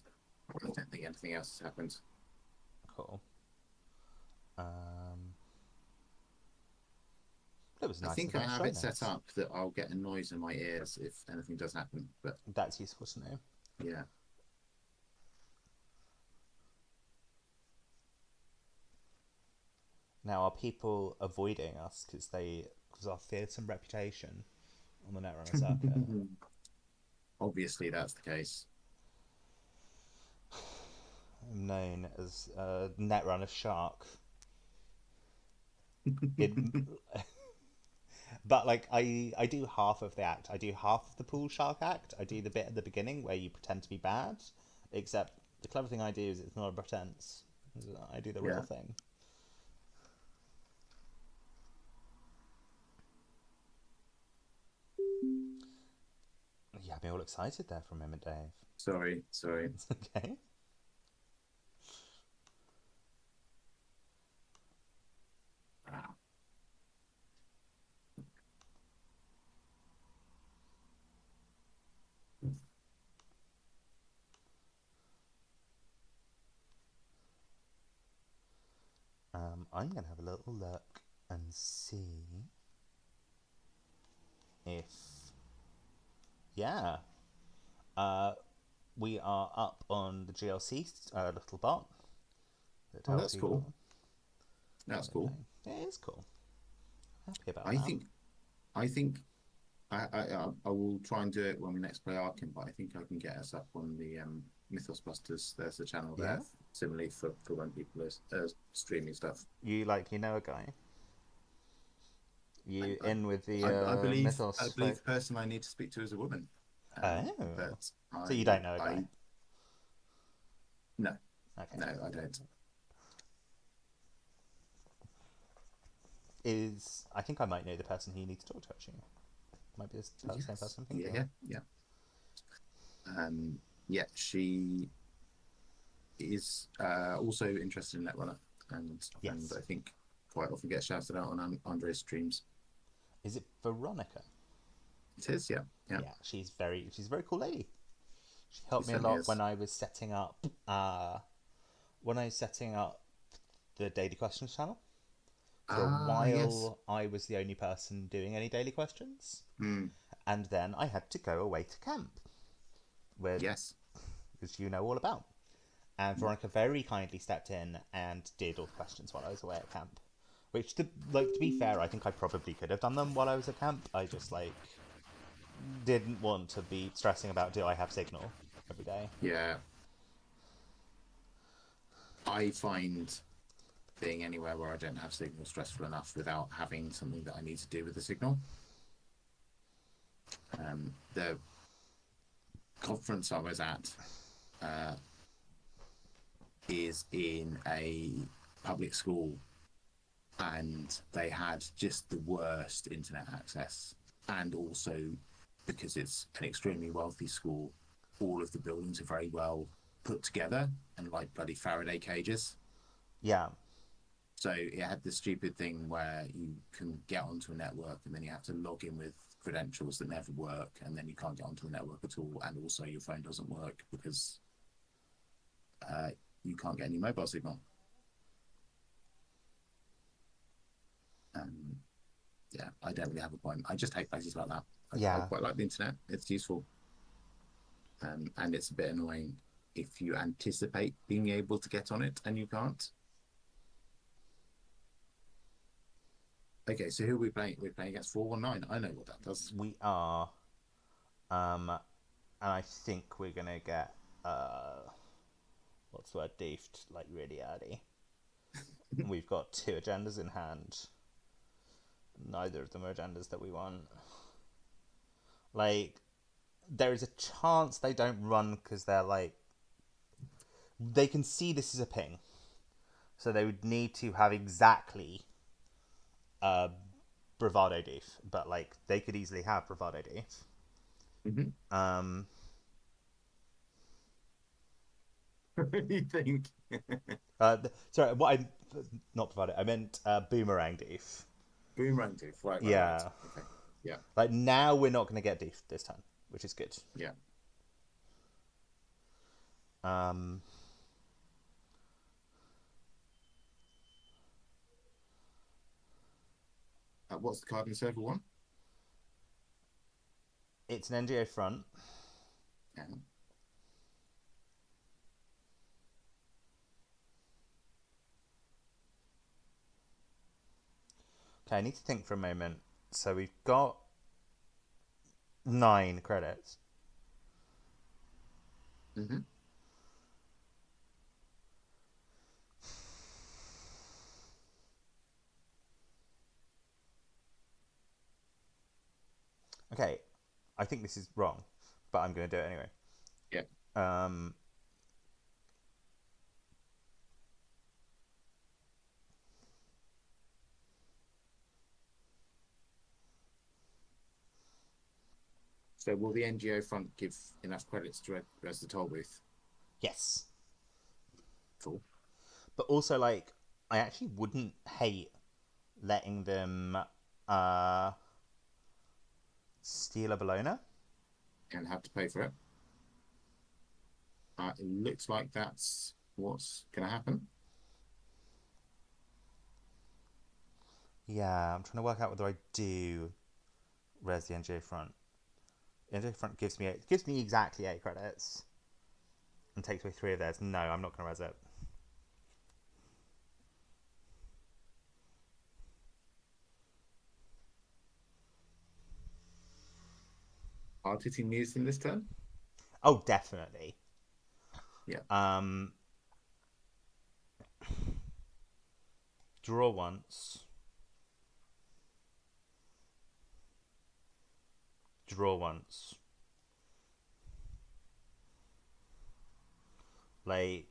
S2: I don't think anything else has happened.
S1: Cool. It was nice.
S2: I think I have it set up that I'll get a noise in my ears if anything does happen, but
S1: that's useful to know.
S2: Yeah.
S1: Now, are people avoiding us because our fearsome reputation on the Netrunner circuit?
S2: Obviously, that's the case.
S1: known as Netrunner Shark. It, but like I do half of the act. I do half of the pool shark act. I do the bit at the beginning where you pretend to be bad. Except the clever thing I do is it's not a pretense. I do the real thing. You had me all excited there for a moment, Dave.
S2: Sorry.
S1: It's okay. I'm going to have a little look and see if... Yeah. We are up on the GLC little bot.
S2: Oh, that's cool. That's cool.
S1: It is cool. Happy about that.
S2: I think I will try and do it when we next play Arkham, but I think I can get us up on the Mythos Busters. There's a channel there, similarly for when people are streaming stuff.
S1: You know a guy? In with the
S2: I believe
S1: Mythos?
S2: I believe the person I need to speak to is a woman.
S1: So you don't know a guy?
S2: No.
S1: Okay.
S2: No, I don't.
S1: I think I might know the person he needs to talk to, actually. Might be the same person I'm thinking.
S2: Yeah, she is also interested in Netrunner, and I think quite often gets shouted out on Andre's streams.
S1: Is it Veronica?
S2: It is, yeah.
S1: Yeah, she's a very cool lady. She helped me a lot when I was setting up the Daily Questions channel. For a while, I was the only person doing any daily questions, and then I had to go away to camp, which you know all about. And Veronica very kindly stepped in and did all the questions while I was away at camp. Which, to be fair, I think I probably could have done them while I was at camp. I just didn't want to be stressing about, do I have signal every day?
S2: Yeah. I find being anywhere where I don't have signal stressful enough without having something that I need to do with the signal. The conference I was at is in a public school, and they had just the worst internet access, and also because it's an extremely wealthy school, all of the buildings are very well put together and like bloody Faraday cages.
S1: Yeah.
S2: So it had this stupid thing where you can get onto a network and then you have to log in with credentials that never work, and then you can't get onto the network at all, and also your phone doesn't work because you can't get any mobile signal. Yeah, I don't really have a point. I just hate places like that. I quite like the internet. It's useful. And it's a bit annoying if you anticipate being able to get on it and you can't. Okay, so who are we playing? We're playing against 419. I know what that does.
S1: We are. And I think we're going to get, what's the word, deefed, really early. We've got 2 agendas in hand. Neither of them are agendas that we want. There is a chance they don't run because they're they can see this is a ping. So they would need to have exactly Bravado Deef. But, they could easily have Bravado Deef.
S2: Mm-hmm. What do you think?
S1: Sorry, not Bravado, I meant Boomerang Deef.
S2: Boomerang Deef, right.
S1: Yeah.
S2: Right. Okay. Yeah.
S1: Now we're not going to get Deef this time, which is good.
S2: Yeah. What's the card in circle 1?
S1: It's an NGO front.
S2: Yeah.
S1: Okay, I need to think for a moment. So we've got 9 credits.
S2: Mm-hmm.
S1: Okay, I think this is wrong, but I'm going to do it anyway.
S2: Yeah.
S1: Um,
S2: So will the NGO front give enough credits to as the toll booth?
S1: yes.
S2: Cool.
S1: But also, like, I actually wouldn't hate letting them steal a Bologna.
S2: And have to pay for it. It looks like that's what's going to happen.
S1: Yeah, I'm trying to work out whether I do res the NGO front. The NGO front gives me exactly 8 credits and takes away 3 of theirs. No, I'm not going to res it.
S2: Hard hitting news from this turn.
S1: Oh, definitely.
S2: Yeah.
S1: Draw once. Draw once. Like,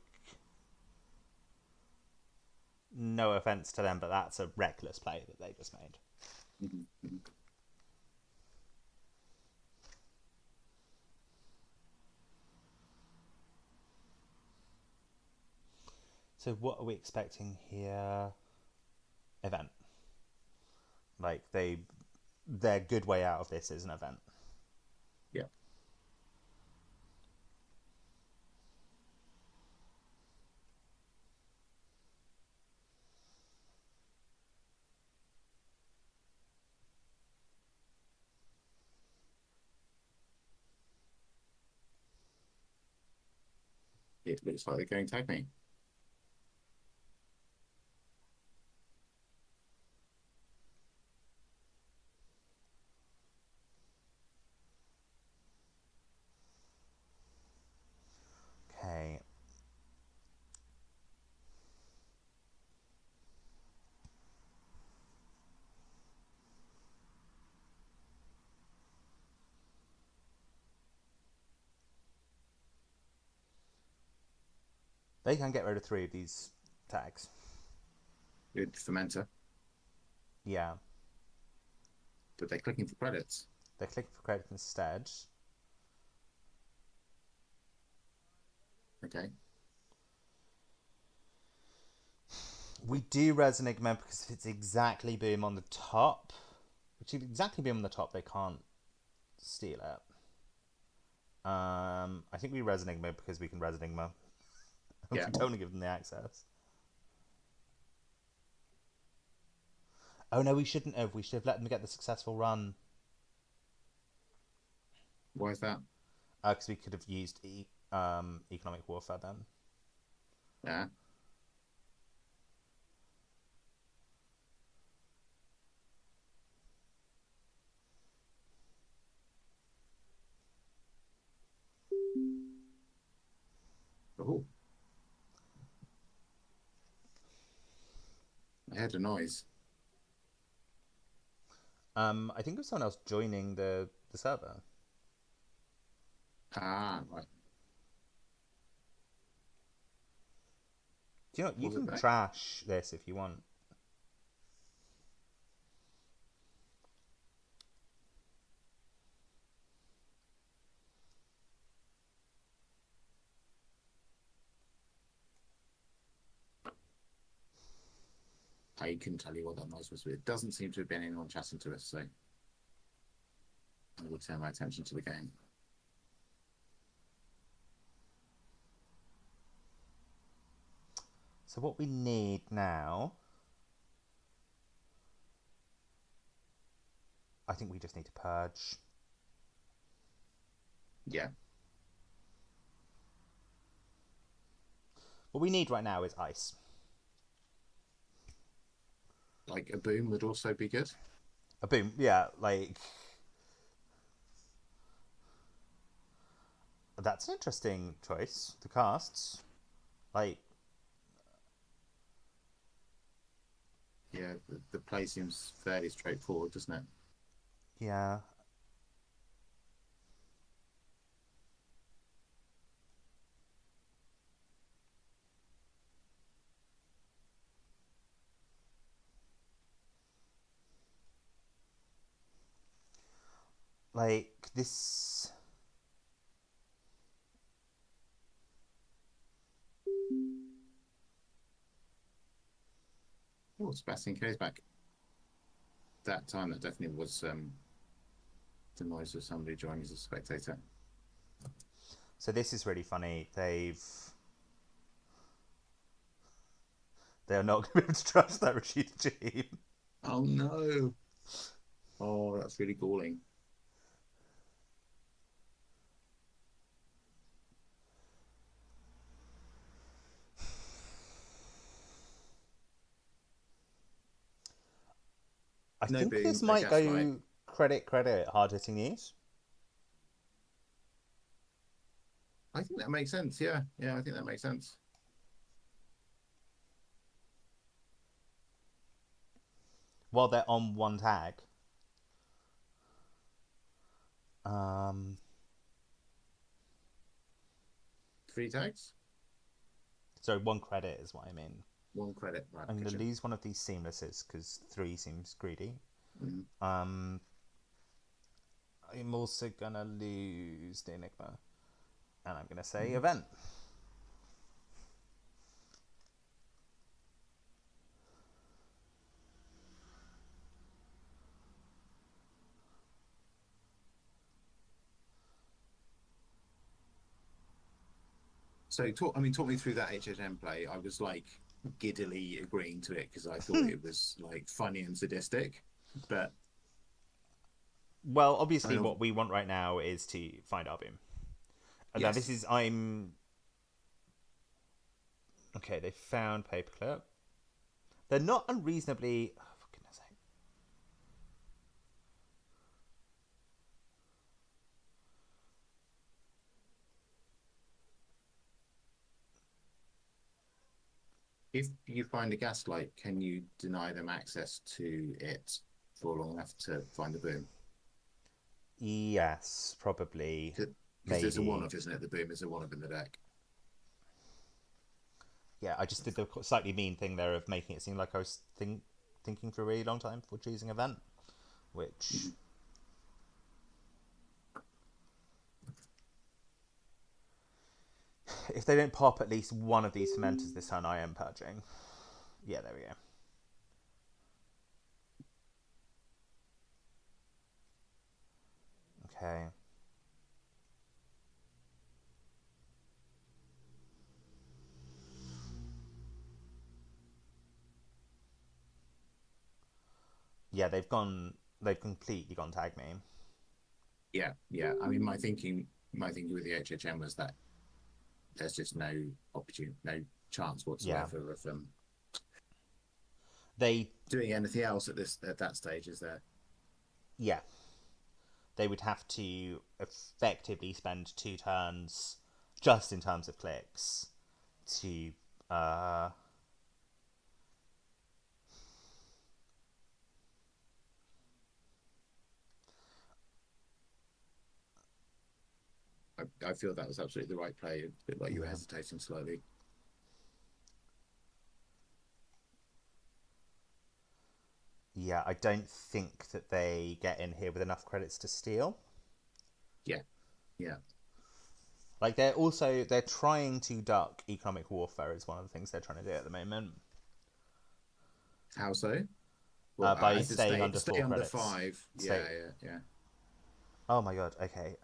S1: no offense to them, but that's a reckless play that they just made.
S2: Mm-hmm.
S1: So what are we expecting here? Event. Like, their good way out of this is an event.
S2: Yeah. It looks like they're going tag me.
S1: Okay. They can get rid of 3 of these tags.
S2: Good fermenter.
S1: Yeah.
S2: But they're clicking for credits.
S1: They're clicking for credits instead.
S2: Okay.
S1: We do res Enigma because if it's exactly boom on the top, which is exactly boom on the top, they can't steal it. I think we res Enigma because we can res Enigma.
S2: Yeah.
S1: We don't give them the access. Oh no, we shouldn't have. We should have let them get the successful run.
S2: Why is that?
S1: Because we could have used economic warfare then.
S2: Yeah. Oh. I heard a noise.
S1: I think it was someone else joining the server.
S2: Ah, right.
S1: Do you know, you
S2: Was it
S1: can
S2: that?
S1: trash this if you want.
S2: I couldn't tell you what that noise was, but it doesn't seem to have been anyone chatting to us, so I will turn my attention to the game.
S1: So what we need now, I think we just need to purge.
S2: Yeah.
S1: What we need right now is ice.
S2: Like a boom would also be good.
S1: A boom, yeah, like... That's an interesting choice. The casts. Like...
S2: Yeah, the play seems fairly straightforward, doesn't it?
S1: Yeah. Like, this...
S2: Oh, Sebastian Coe's back. That time, that definitely was the noise of somebody joining as a spectator.
S1: So this is really funny. They are not going to be able to trust that Rashida team.
S2: Oh no! Oh, that's really galling.
S1: I
S2: No
S1: think
S2: boom,
S1: this
S2: no
S1: might
S2: gaslight.
S1: go credit, hard-hitting news.
S2: I think that makes sense. Yeah, I think that makes sense.
S1: While they're on one tag. Um,
S2: 3 tags?
S1: sorry, one credit is what I mean.
S2: 1 credit. Right,
S1: I'm going to lose one of these seamlesses because 3 seems greedy.
S2: Mm-hmm.
S1: I'm also going to lose the Enigma. And I'm going to say event.
S2: So, talk me through that HHM play. I was like giddily agreeing to it because I thought it was like funny and sadistic. But
S1: well, obviously, what we want right now is to find our boom. And now this is okay. They found paperclip. They're not unreasonably. Oh, for goodness sake.
S2: If you find a gaslight, can you deny them access to it for long enough to find the boom?
S1: Yes, probably.
S2: Because there's a 1-off, isn't it? The boom is a 1-off in the deck.
S1: Yeah, I just did the slightly mean thing there of making it seem like I was thinking for a really long time for choosing event, which... If they don't pop at least one of these cementers this turn, I am purging. Yeah, there we go. Okay. Yeah, they've completely gone tag me.
S2: Yeah. I mean, my thinking with the HHM was that there's just no opportunity, no chance whatsoever of them doing anything else at that stage, is there?
S1: Yeah. They would have to effectively spend 2 turns just in terms of clicks to
S2: I feel that was absolutely the right play. A bit like you were hesitating slowly.
S1: Yeah, I don't think that they get in here with enough credits to steal.
S2: Yeah.
S1: Like, they're trying to duck economic warfare is one of the things they're trying to do at the moment.
S2: How so? Well,
S1: by staying under 4
S2: under
S1: credits.
S2: 5. Yeah.
S1: Oh my god, okay.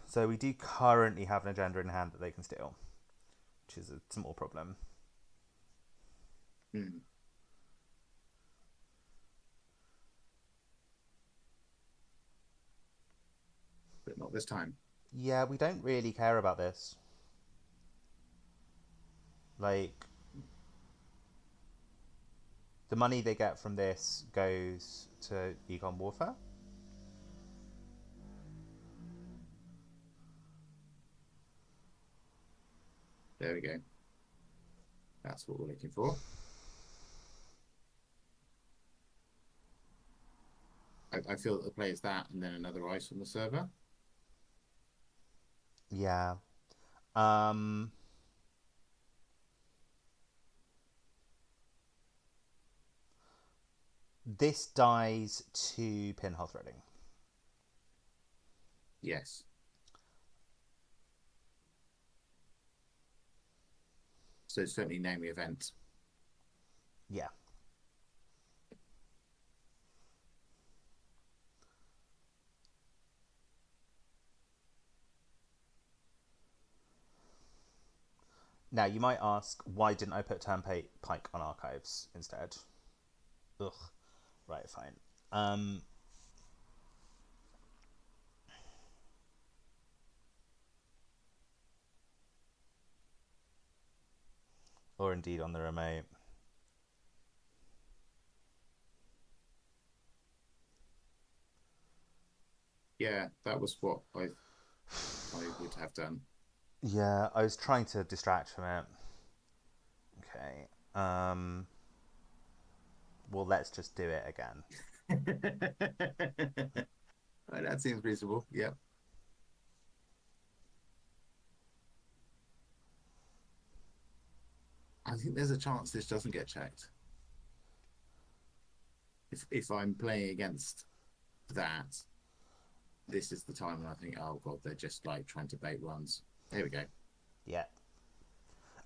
S1: So we do currently have an agenda in hand that they can steal, which is a small problem.
S2: But not this time.
S1: Yeah, we don't really care about this. Like, the money they get from this goes to econ warfare.
S2: There we go. That's what we're looking for. I feel that the play is that, and then another ice on the server.
S1: Yeah. Um, this dies to pinhole threading.
S2: Yes. So certainly name the event.
S1: Yeah. Now, you might ask, why didn't I put Turnpike on archives instead? Ugh. Right, fine. Or indeed on the remote.
S2: Yeah, that was what I would have done.
S1: Yeah, I was trying to distract from it. Okay. Well, let's just do it again.
S2: That seems reasonable. Yeah. I think there's a chance this doesn't get checked. If I'm playing against that, this is the time when I think, oh god, they're just like trying to bait runs. Here we go.
S1: Yeah.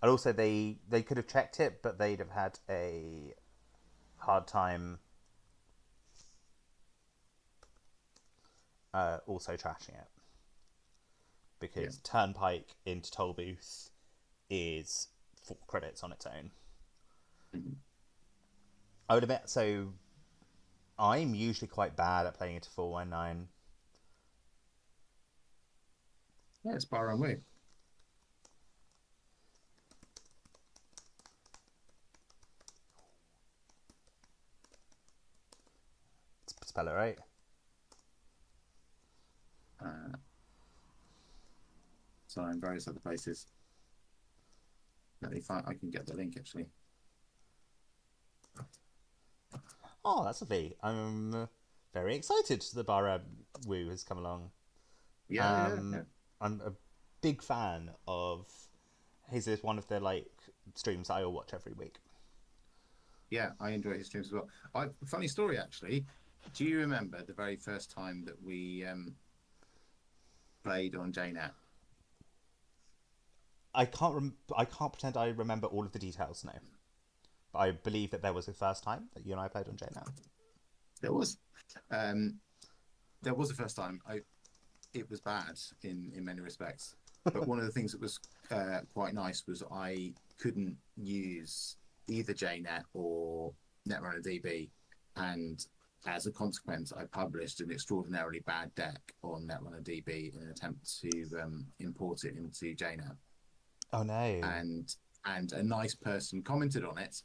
S1: And also, they could have checked it, but they'd have had a hard time also trashing it. Because Turnpike into Toll Booth is 4 credits on its own.
S2: Mm-hmm.
S1: I would admit, so I'm usually quite bad at playing into 419.
S2: Yeah, it's bar and way.
S1: Spell it right.
S2: So in various other places. Let me find. I can get the link actually.
S1: Oh, that's lovely. I'm very excited the Bara Woo has come along.
S2: Yeah.
S1: I'm a big fan of his. Is one of the like streams I'll watch every week.
S2: Yeah, I enjoy his streams as well. Funny story actually. Do you remember the very first time that we played on JNet?
S1: I can't pretend I remember all of the details now. But I believe that there was the first time that you and I played on JNet.
S2: There was. There was the first time. It was bad in many respects. But one of the things that was quite nice was I couldn't use either JNet or Netrunner DB, and as a consequence, I published an extraordinarily bad deck on Netrunner DB in an attempt to import it into JNet.
S1: Oh no!
S2: And a nice person commented on it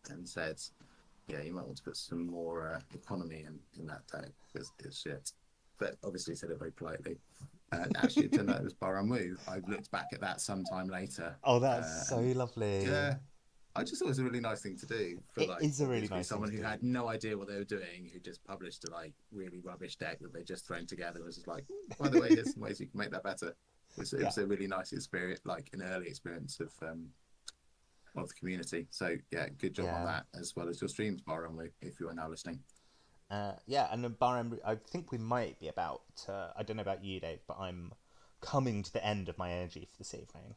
S2: and said, "Yeah, you might want to put some more economy in that deck because it's shit." But obviously said it very politely. Actually, it turned out it was Baramu. I looked back at that sometime later.
S1: Oh, that's so lovely.
S2: Yeah, I just thought it was a really nice thing to do for
S1: it is a really nice
S2: someone
S1: thing
S2: who
S1: to
S2: had no idea what they were doing, who just published a like really rubbish deck that they just thrown together. It was just like, by the way, here's some ways you can make that better. It was a really nice experience, like an early experience of the community. So yeah, good job on that, as well as your streams, Baramu, if you are now listening.
S1: Yeah, and Bahrain, I think we might be about. I don't know about you, Dave, but I'm coming to the end of my energy for this evening.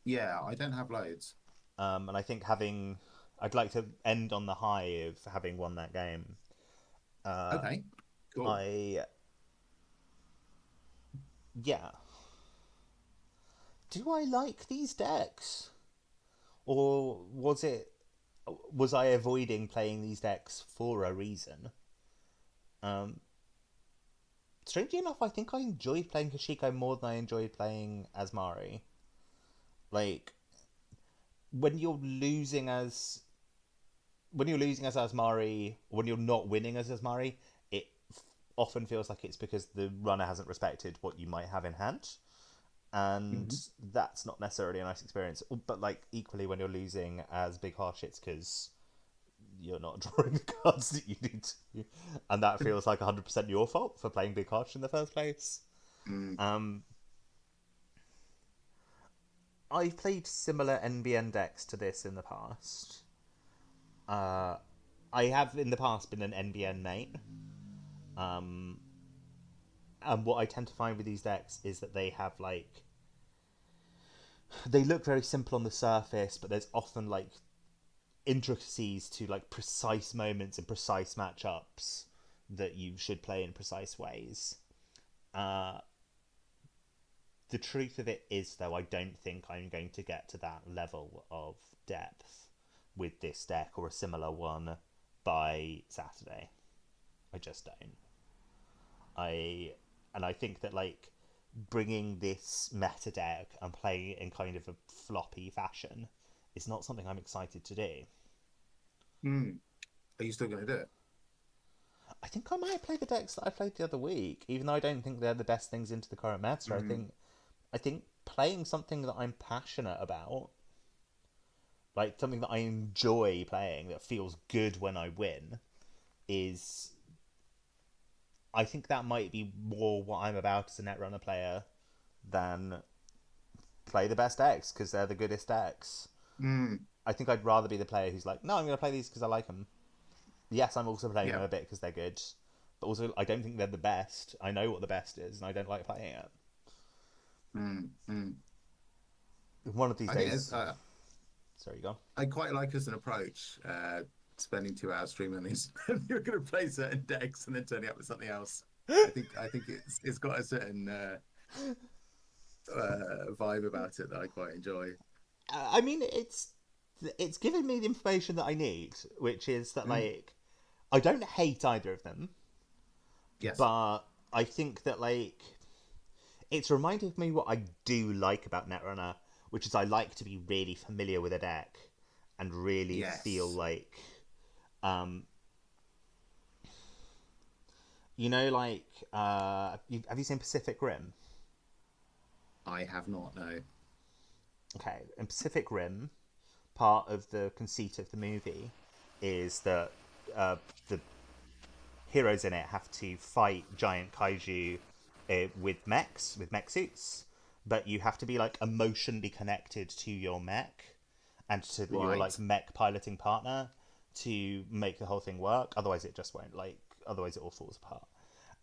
S2: Yeah, I don't have loads.
S1: And I think I'd like to end on the high of having won that game.
S2: Okay, cool.
S1: Yeah. Do I like these decks? Or was I avoiding playing these decks for a reason? Strangely enough, I think I enjoyed playing Hoshiko more than I enjoyed playing Azmari. Like, when you're losing as Azmari, when you're not winning as Azmari, it often feels like it's because the runner hasn't respected what you might have in hand. And that's not necessarily a nice experience. But like equally, when you're losing as Big Harsh, it's because you're not drawing the cards that you need to, and that feels like 100% your fault for playing big Hodge in the first place. I've played similar NBN decks to this in the past. I have in the past been an NBN main. And what I tend to find with these decks is that they have like, they look very simple on the surface, but there's often like intricacies to like precise moments and precise matchups that you should play in precise ways. The truth of it is, though, I don't think I'm going to get to that level of depth with this deck or a similar one by Saturday. I just don't. I think that like bringing this meta deck and playing it in kind of a floppy fashion is not something I'm excited to do.
S2: Are you still going to do it?
S1: I think I might play the decks that I played the other week, even though I don't think they're the best things into the current meta. I think playing something that I'm passionate about, like something that I enjoy playing, that feels good when I win, is... I think that might be more what I'm about as a Netrunner player than play the best decks, because they're the goodest decks. I think I'd rather be the player who's like, no, I'm going to play these because I like them. Yes, I'm also playing them a bit because they're good, but also I don't think they're the best. I know what the best is, and I don't like playing it. One of these days... Sorry, go on.
S2: I quite like as an approach, spending 2 hours streaming these. You're going to play certain decks and then turning up with something else. I think it's got a certain vibe about it that I quite enjoy.
S1: I mean, it's given me the information that I need, which is that like I don't hate either of them.
S2: Yes,
S1: but I think that like it's reminded me what I do like about Netrunner, which is I like to be really familiar with a deck and really feel like, you know, like have you seen Pacific Rim?
S2: I have not. No.
S1: Okay, in Pacific Rim, part of the conceit of the movie is that the heroes in it have to fight giant kaiju with mech suits, but you have to be like emotionally connected to your mech and to your like mech piloting partner to make the whole thing work. Otherwise, it just won't. Like, otherwise, it all falls apart.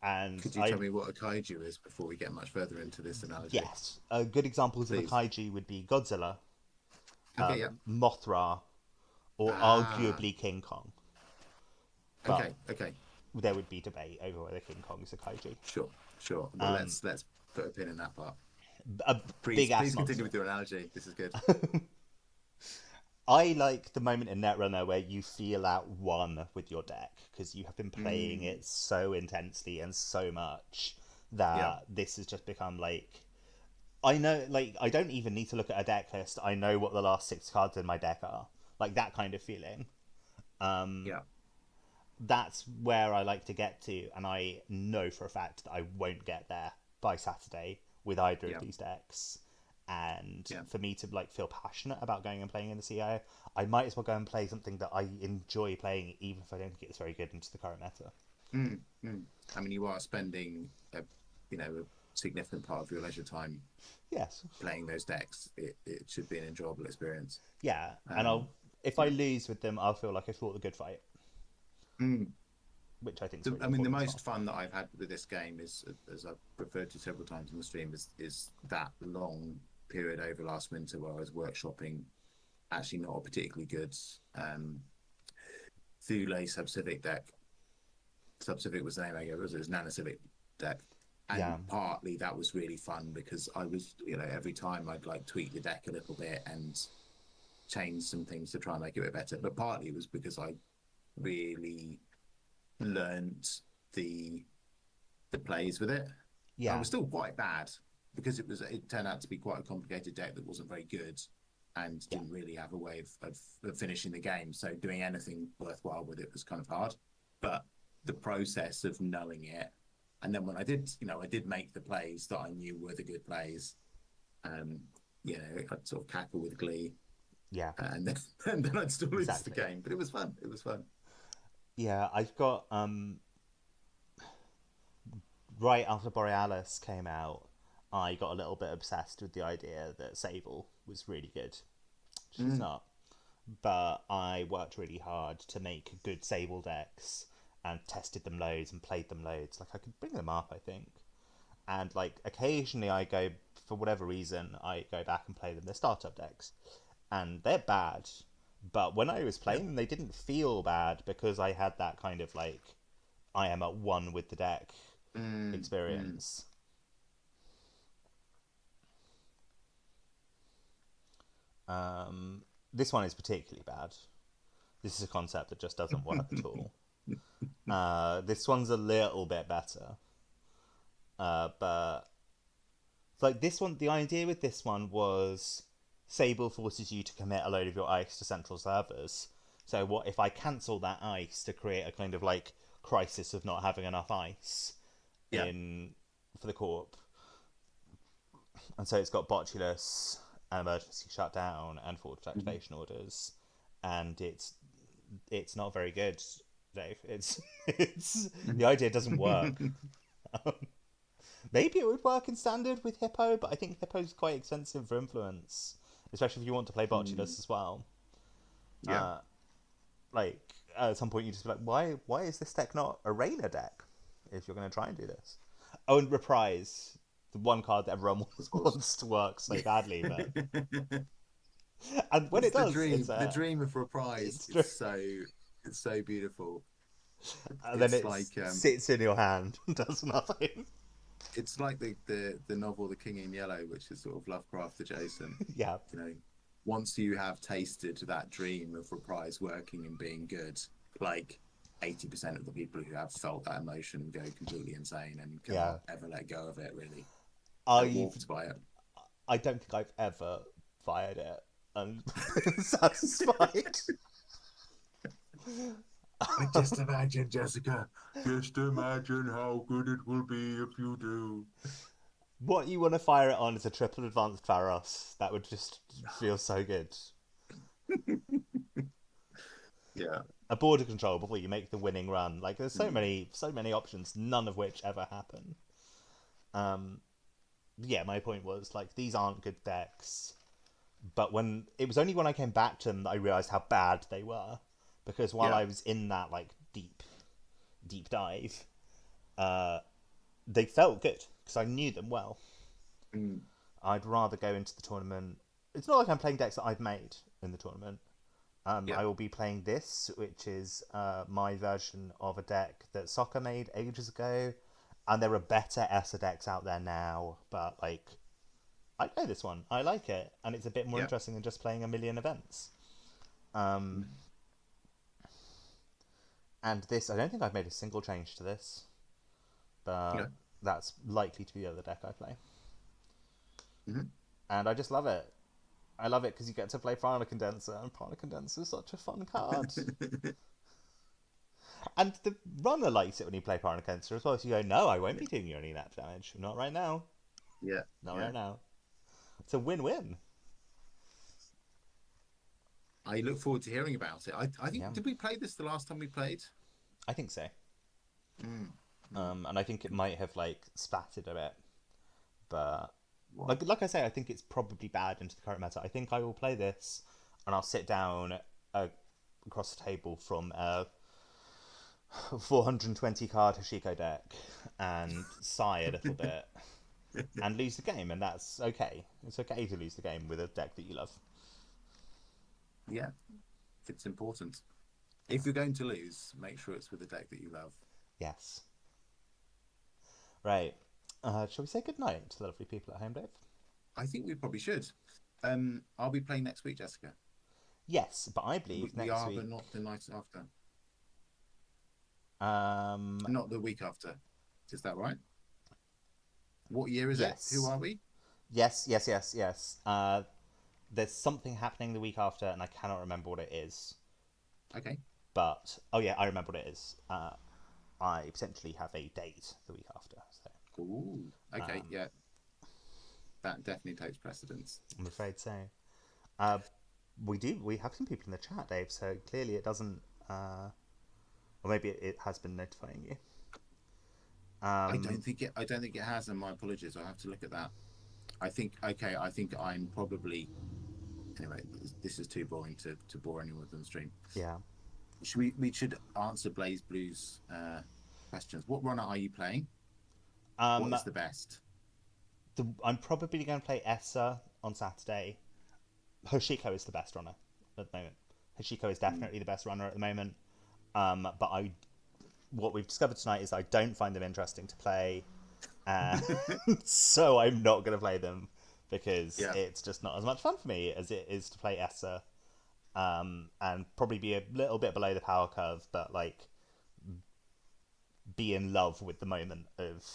S1: And
S2: could you tell me what a kaiju is before we get much further into this analogy?
S1: Yes, good examples of a kaiju would be Godzilla, Mothra, or arguably King Kong. But
S2: okay.
S1: There would be debate over whether King Kong is a kaiju.
S2: Sure. Well, let's put a pin in that part.
S1: Please
S2: continue with your analogy. This is good.
S1: I like the moment in Netrunner where you feel at one with your deck because you have been playing it so intensely and so much that this has just become like, I know, like, I don't even need to look at a deck list. I know what the last 6 cards in my deck are. Like, that kind of feeling. That's where I like to get to, and I know for a fact that I won't get there by Saturday with either of these decks. And for me to like feel passionate about going and playing in the CO, I might as well go and play something that I enjoy playing, even if I don't think it's very good into the current meta.
S2: I mean, you are spending a significant part of your leisure time playing those decks. It should be an enjoyable experience.
S1: And if I lose with them, I'll feel like I fought a good fight. Which I think is really
S2: the most fun that I've had with this game is, as I've referred to several times in the stream, is that long period over last winter where I was workshopping actually not a particularly good Thule Subcivic deck. Subcivic was the name I gave it. It was Nanocivic deck. And partly that was really fun because I was, every time I'd like tweak the deck a little bit and change some things to try and make it a bit better. But partly it was because I really learned the plays with it. I was still quite bad because it turned out to be quite a complicated deck that wasn't very good and didn't really have a way of finishing the game. So doing anything worthwhile with it was kind of hard. But the process of knowing it, and then when I did make the plays that I knew were the good plays, I'd sort of cackle with glee
S1: Yeah,
S2: and then, and then I'd still lose the
S1: exactly.
S2: game. But it was fun. It was fun.
S1: Yeah, I've got right after Borealis came out, I got a little bit obsessed with the idea that Sable was really good. She's
S2: Mm.
S1: not, but I worked really hard to make good Sable decks and tested them loads and played them loads. Like I could bring them up, I think, and like occasionally I go for whatever reason I go back and play them. They're startup decks, and they're bad. But when I was
S2: Yeah.
S1: playing them, they didn't feel bad because I had that kind of like I am at one with the deck
S2: Mm. Mm.
S1: experience. This one is particularly bad. This is a concept that just doesn't work at all. This one's a little bit better, but like this one, the idea with this one was Sable forces you to commit a load of your ice to central servers. So what if I cancel that ice to create a kind of like crisis of not having enough ice
S2: Yeah.
S1: in for the corp? And so it's got Botulus, an emergency shutdown, and forward
S2: Mhm.
S1: activation orders, and it's not very good, Dave. It's the idea doesn't work. Maybe it would work in standard with Hippo, but I think Hippo's quite expensive for influence, especially if you want to play
S2: Mm.
S1: Botulus as well.
S2: Yeah.
S1: Uh, like at some point you just be like, why is this deck not a Rainer deck? If you're going to try and do this, oh, and Reprise, the one card that everyone
S2: Of course.
S1: wants to work so
S2: Yeah.
S1: badly, but and when
S2: It's
S1: it does,
S2: the dream of Reprise.
S1: it's true.
S2: It's so beautiful.
S1: And then
S2: It's
S1: it
S2: like
S1: sits in your hand and does nothing.
S2: it's like the novel The King in Yellow, which is sort of Lovecraft adjacent.
S1: Yeah,
S2: You know, once you have tasted that dream of Reprise working and being good, like 80% of the people who have felt that emotion go completely insane and
S1: yeah.
S2: cannot ever let go of it, really. They're
S1: I've
S2: warped by it.
S1: I don't think I've ever fired it and been satisfied.
S2: Just imagine, Jessica. Just imagine how good it will be if you do.
S1: What you want to fire it on is a triple advanced Pharos. That would just feel so good.
S2: Yeah.
S1: A border control before you make the winning run. Like there's
S2: Mm.
S1: so many options, none of which ever happen. Um, yeah, my point was like these aren't good decks. But when it was only when I came back to them that I realized how bad they were, because while
S2: Yeah.
S1: I was in that like deep dive, uh, they felt good because I knew them well.
S2: Mm.
S1: I'd rather go into the tournament. It's not like I'm playing decks that I've made in the tournament.
S2: Yeah.
S1: I will be playing this, which is my version of a deck that Soccer made ages ago, and there are better ESSA decks out there now. But like, I play this one. I like it, and it's a bit more
S2: Yeah.
S1: interesting than just playing a million events. Um,
S2: Mm.
S1: and this, I don't think I've made a single change to this, but
S2: Yeah.
S1: that's likely to be the other deck I play.
S2: Mm-hmm.
S1: And I just love it. I love it because you get to play Prana Condenser, and Prana Condenser is such a fun card. And the runner likes it when you play Prana Condenser as well. So you go, no, I won't be doing you any nap damage. Not right now.
S2: Yeah.
S1: Not
S2: Yeah.
S1: right now. It's a win-win.
S2: I look forward to hearing about it. I
S1: Yeah,
S2: think, did we play this the last time we played?
S1: I think so.
S2: Mm. Mm.
S1: And I think it might have like splattered a bit, but
S2: Right.
S1: like I say, I think it's probably bad into the current meta. I think I will play this, and I'll sit down across the table from a 420 card Hoshiko deck and sigh a little bit and lose the game, and that's okay. It's okay to lose the game with a deck that you love.
S2: Yeah. It's important. If you're going to lose, make sure it's with a deck that you love.
S1: Yes. Right. Shall we say goodnight to the lovely people at home, Dave?
S2: I think we probably should. I'll be playing next week, Jessica.
S1: Yes, but I
S2: We,
S1: believe
S2: we
S1: next
S2: are,
S1: week.
S2: but not the night after.
S1: Um,
S2: Not the week after. Is that right? What year is it? Who
S1: yes.
S2: are we?
S1: Yes. There's something happening the week after, and I cannot remember what it is.
S2: Okay.
S1: But oh yeah, I remember what it is. I potentially have a date the week after. So
S2: Ooh. Okay.
S1: um,
S2: Yeah. That definitely takes precedence.
S1: I'm afraid so. Uh, We have some people in the chat, Dave. So clearly it doesn't, or maybe it has been notifying you.
S2: I don't think it has, and my apologies. I'll have to look at that. I think I'm probably anyway. This is too boring to bore anyone on the stream.
S1: Yeah.
S2: We should answer Blaze Blue's questions. What runner are you playing? What is the best?
S1: I'm probably going to play Essa on Saturday. Hoshiko is the best runner at the moment. Hoshiko is definitely the best runner at the moment. But what we've discovered tonight is I don't find them interesting to play, so I'm not going to play them because it's just not as much fun for me as it is to play Essa, and probably be a little bit below the power curve, but like be in love with the moment of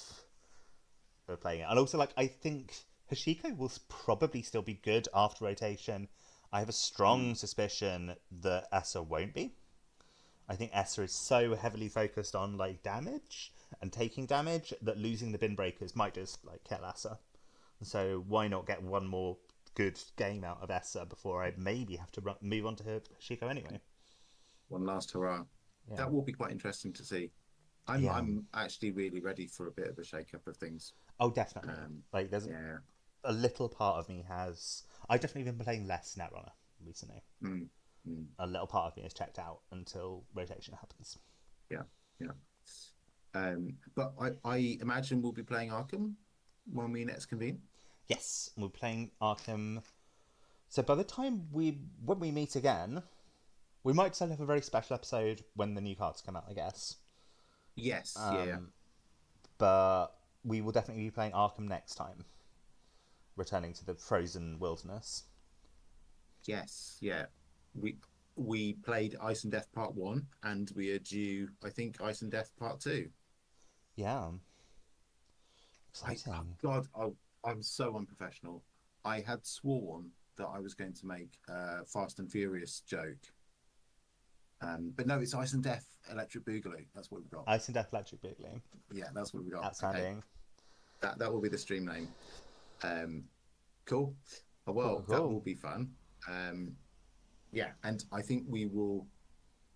S1: playing it. And also, like, I think Hoshiko will probably still be good after rotation. I have a strong suspicion that Essa won't be. I think Essa is so heavily focused on like damage and taking damage that losing the bin breakers might just like kill Essa. So why not get one more good game out of Essa before I maybe have to move on to Hoshiko anyway?
S2: One last hurrah. Yeah. That will be quite interesting to see. I'm actually really ready for a bit of a shake-up of things.
S1: Oh, definitely. Like there's a little part of me has. I've definitely been playing less Netrunner recently. A little part of me is checked out until rotation happens.
S2: Yeah. But I imagine we'll be playing Arkham when we next convene.
S1: Yes, we're playing Arkham. So by the time when we meet again, we might still have a very special episode when the new cards come out, I guess.
S2: Yes,
S1: But we will definitely be playing Arkham next time, returning to the frozen wilderness.
S2: Yes, yeah. We played Ice and Death Part 1, and we are due, I think, Ice and Death Part 2.
S1: Yeah. Exciting.
S2: I'm so unprofessional. I had sworn that I was going to make a Fast and Furious joke. But no, it's Ice and Death Electric Boogaloo. That's what we've got.
S1: Ice and Death Electric Boogaloo.
S2: Yeah, that's what we got.
S1: Outstanding.
S2: Okay. That will be the stream name. Cool. Well, cool. That will be fun. Yeah, and I think we will.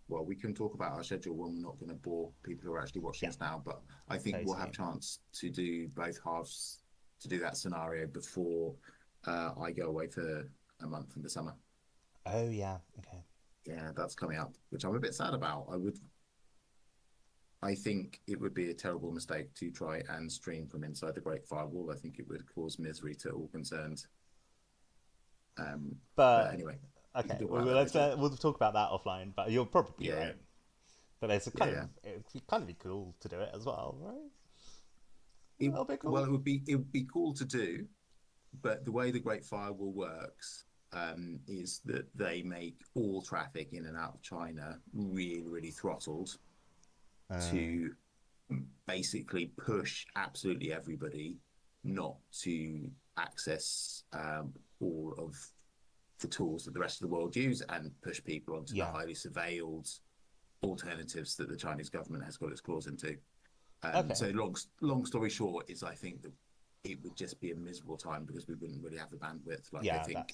S2: Well, we can talk about our schedule when we're not going to bore people who are actually watching us now. But I think we'll have a chance to do both halves to do that scenario before I go away for a month in the summer.
S1: Oh yeah. Okay.
S2: Yeah, that's coming up, which I'm a bit sad about. I think it would be a terrible mistake to try and stream from inside the Great Firewall. I think it would cause misery to all concerned. But anyway.
S1: Okay, we'll talk about that offline, but you're probably right. But it's it'd kind of be cool to do it as well, right?
S2: Cool. Well, it would be cool to do, but the way the Great Firewall works is that they make all traffic in and out of China really, really throttled to basically push absolutely everybody not to access all of the tools that the rest of the world use and push people onto the highly surveilled alternatives that the Chinese government has got its claws into. So long story short is I think that it would just be a miserable time because we wouldn't really have the bandwidth. Like I think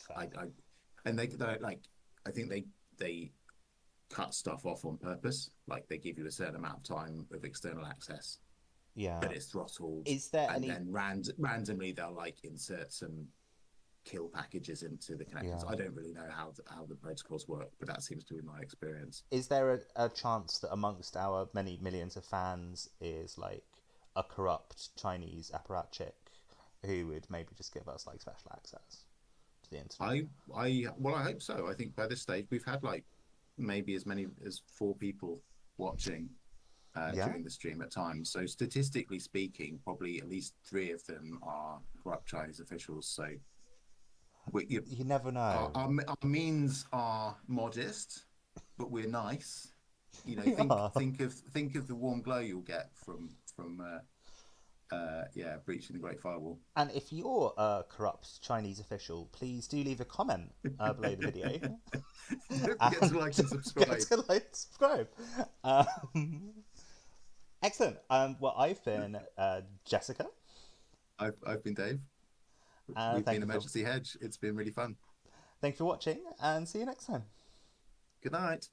S2: I think they cut stuff off on purpose. Like they give you a certain amount of time of external access. Yeah. But it's throttled.
S1: Is there
S2: then randomly they'll like insert some kill packages into the connectors. I don't really know how the protocols work, but that seems to be my experience.
S1: Is there a chance that amongst our many millions of fans is like a corrupt Chinese apparatchik who would maybe just give us like special access to the internet?
S2: I hope so. I think by this stage we've had like maybe as many as 4 people watching during the stream at times. So statistically speaking, probably at least 3 of them are corrupt Chinese officials. So
S1: you never know.
S2: Our means are modest, but we're nice. You know, think of the warm glow you'll get from breaching the Great Firewall.
S1: And if you're a corrupt Chinese official, please do leave a comment below the video.
S2: Don't forget to like and subscribe.
S1: Excellent. Well, I've been Jessica.
S2: I've been Dave. We've been Emergency Hedge. It's been really fun.
S1: Thanks for watching, and see you next time.
S2: Good night.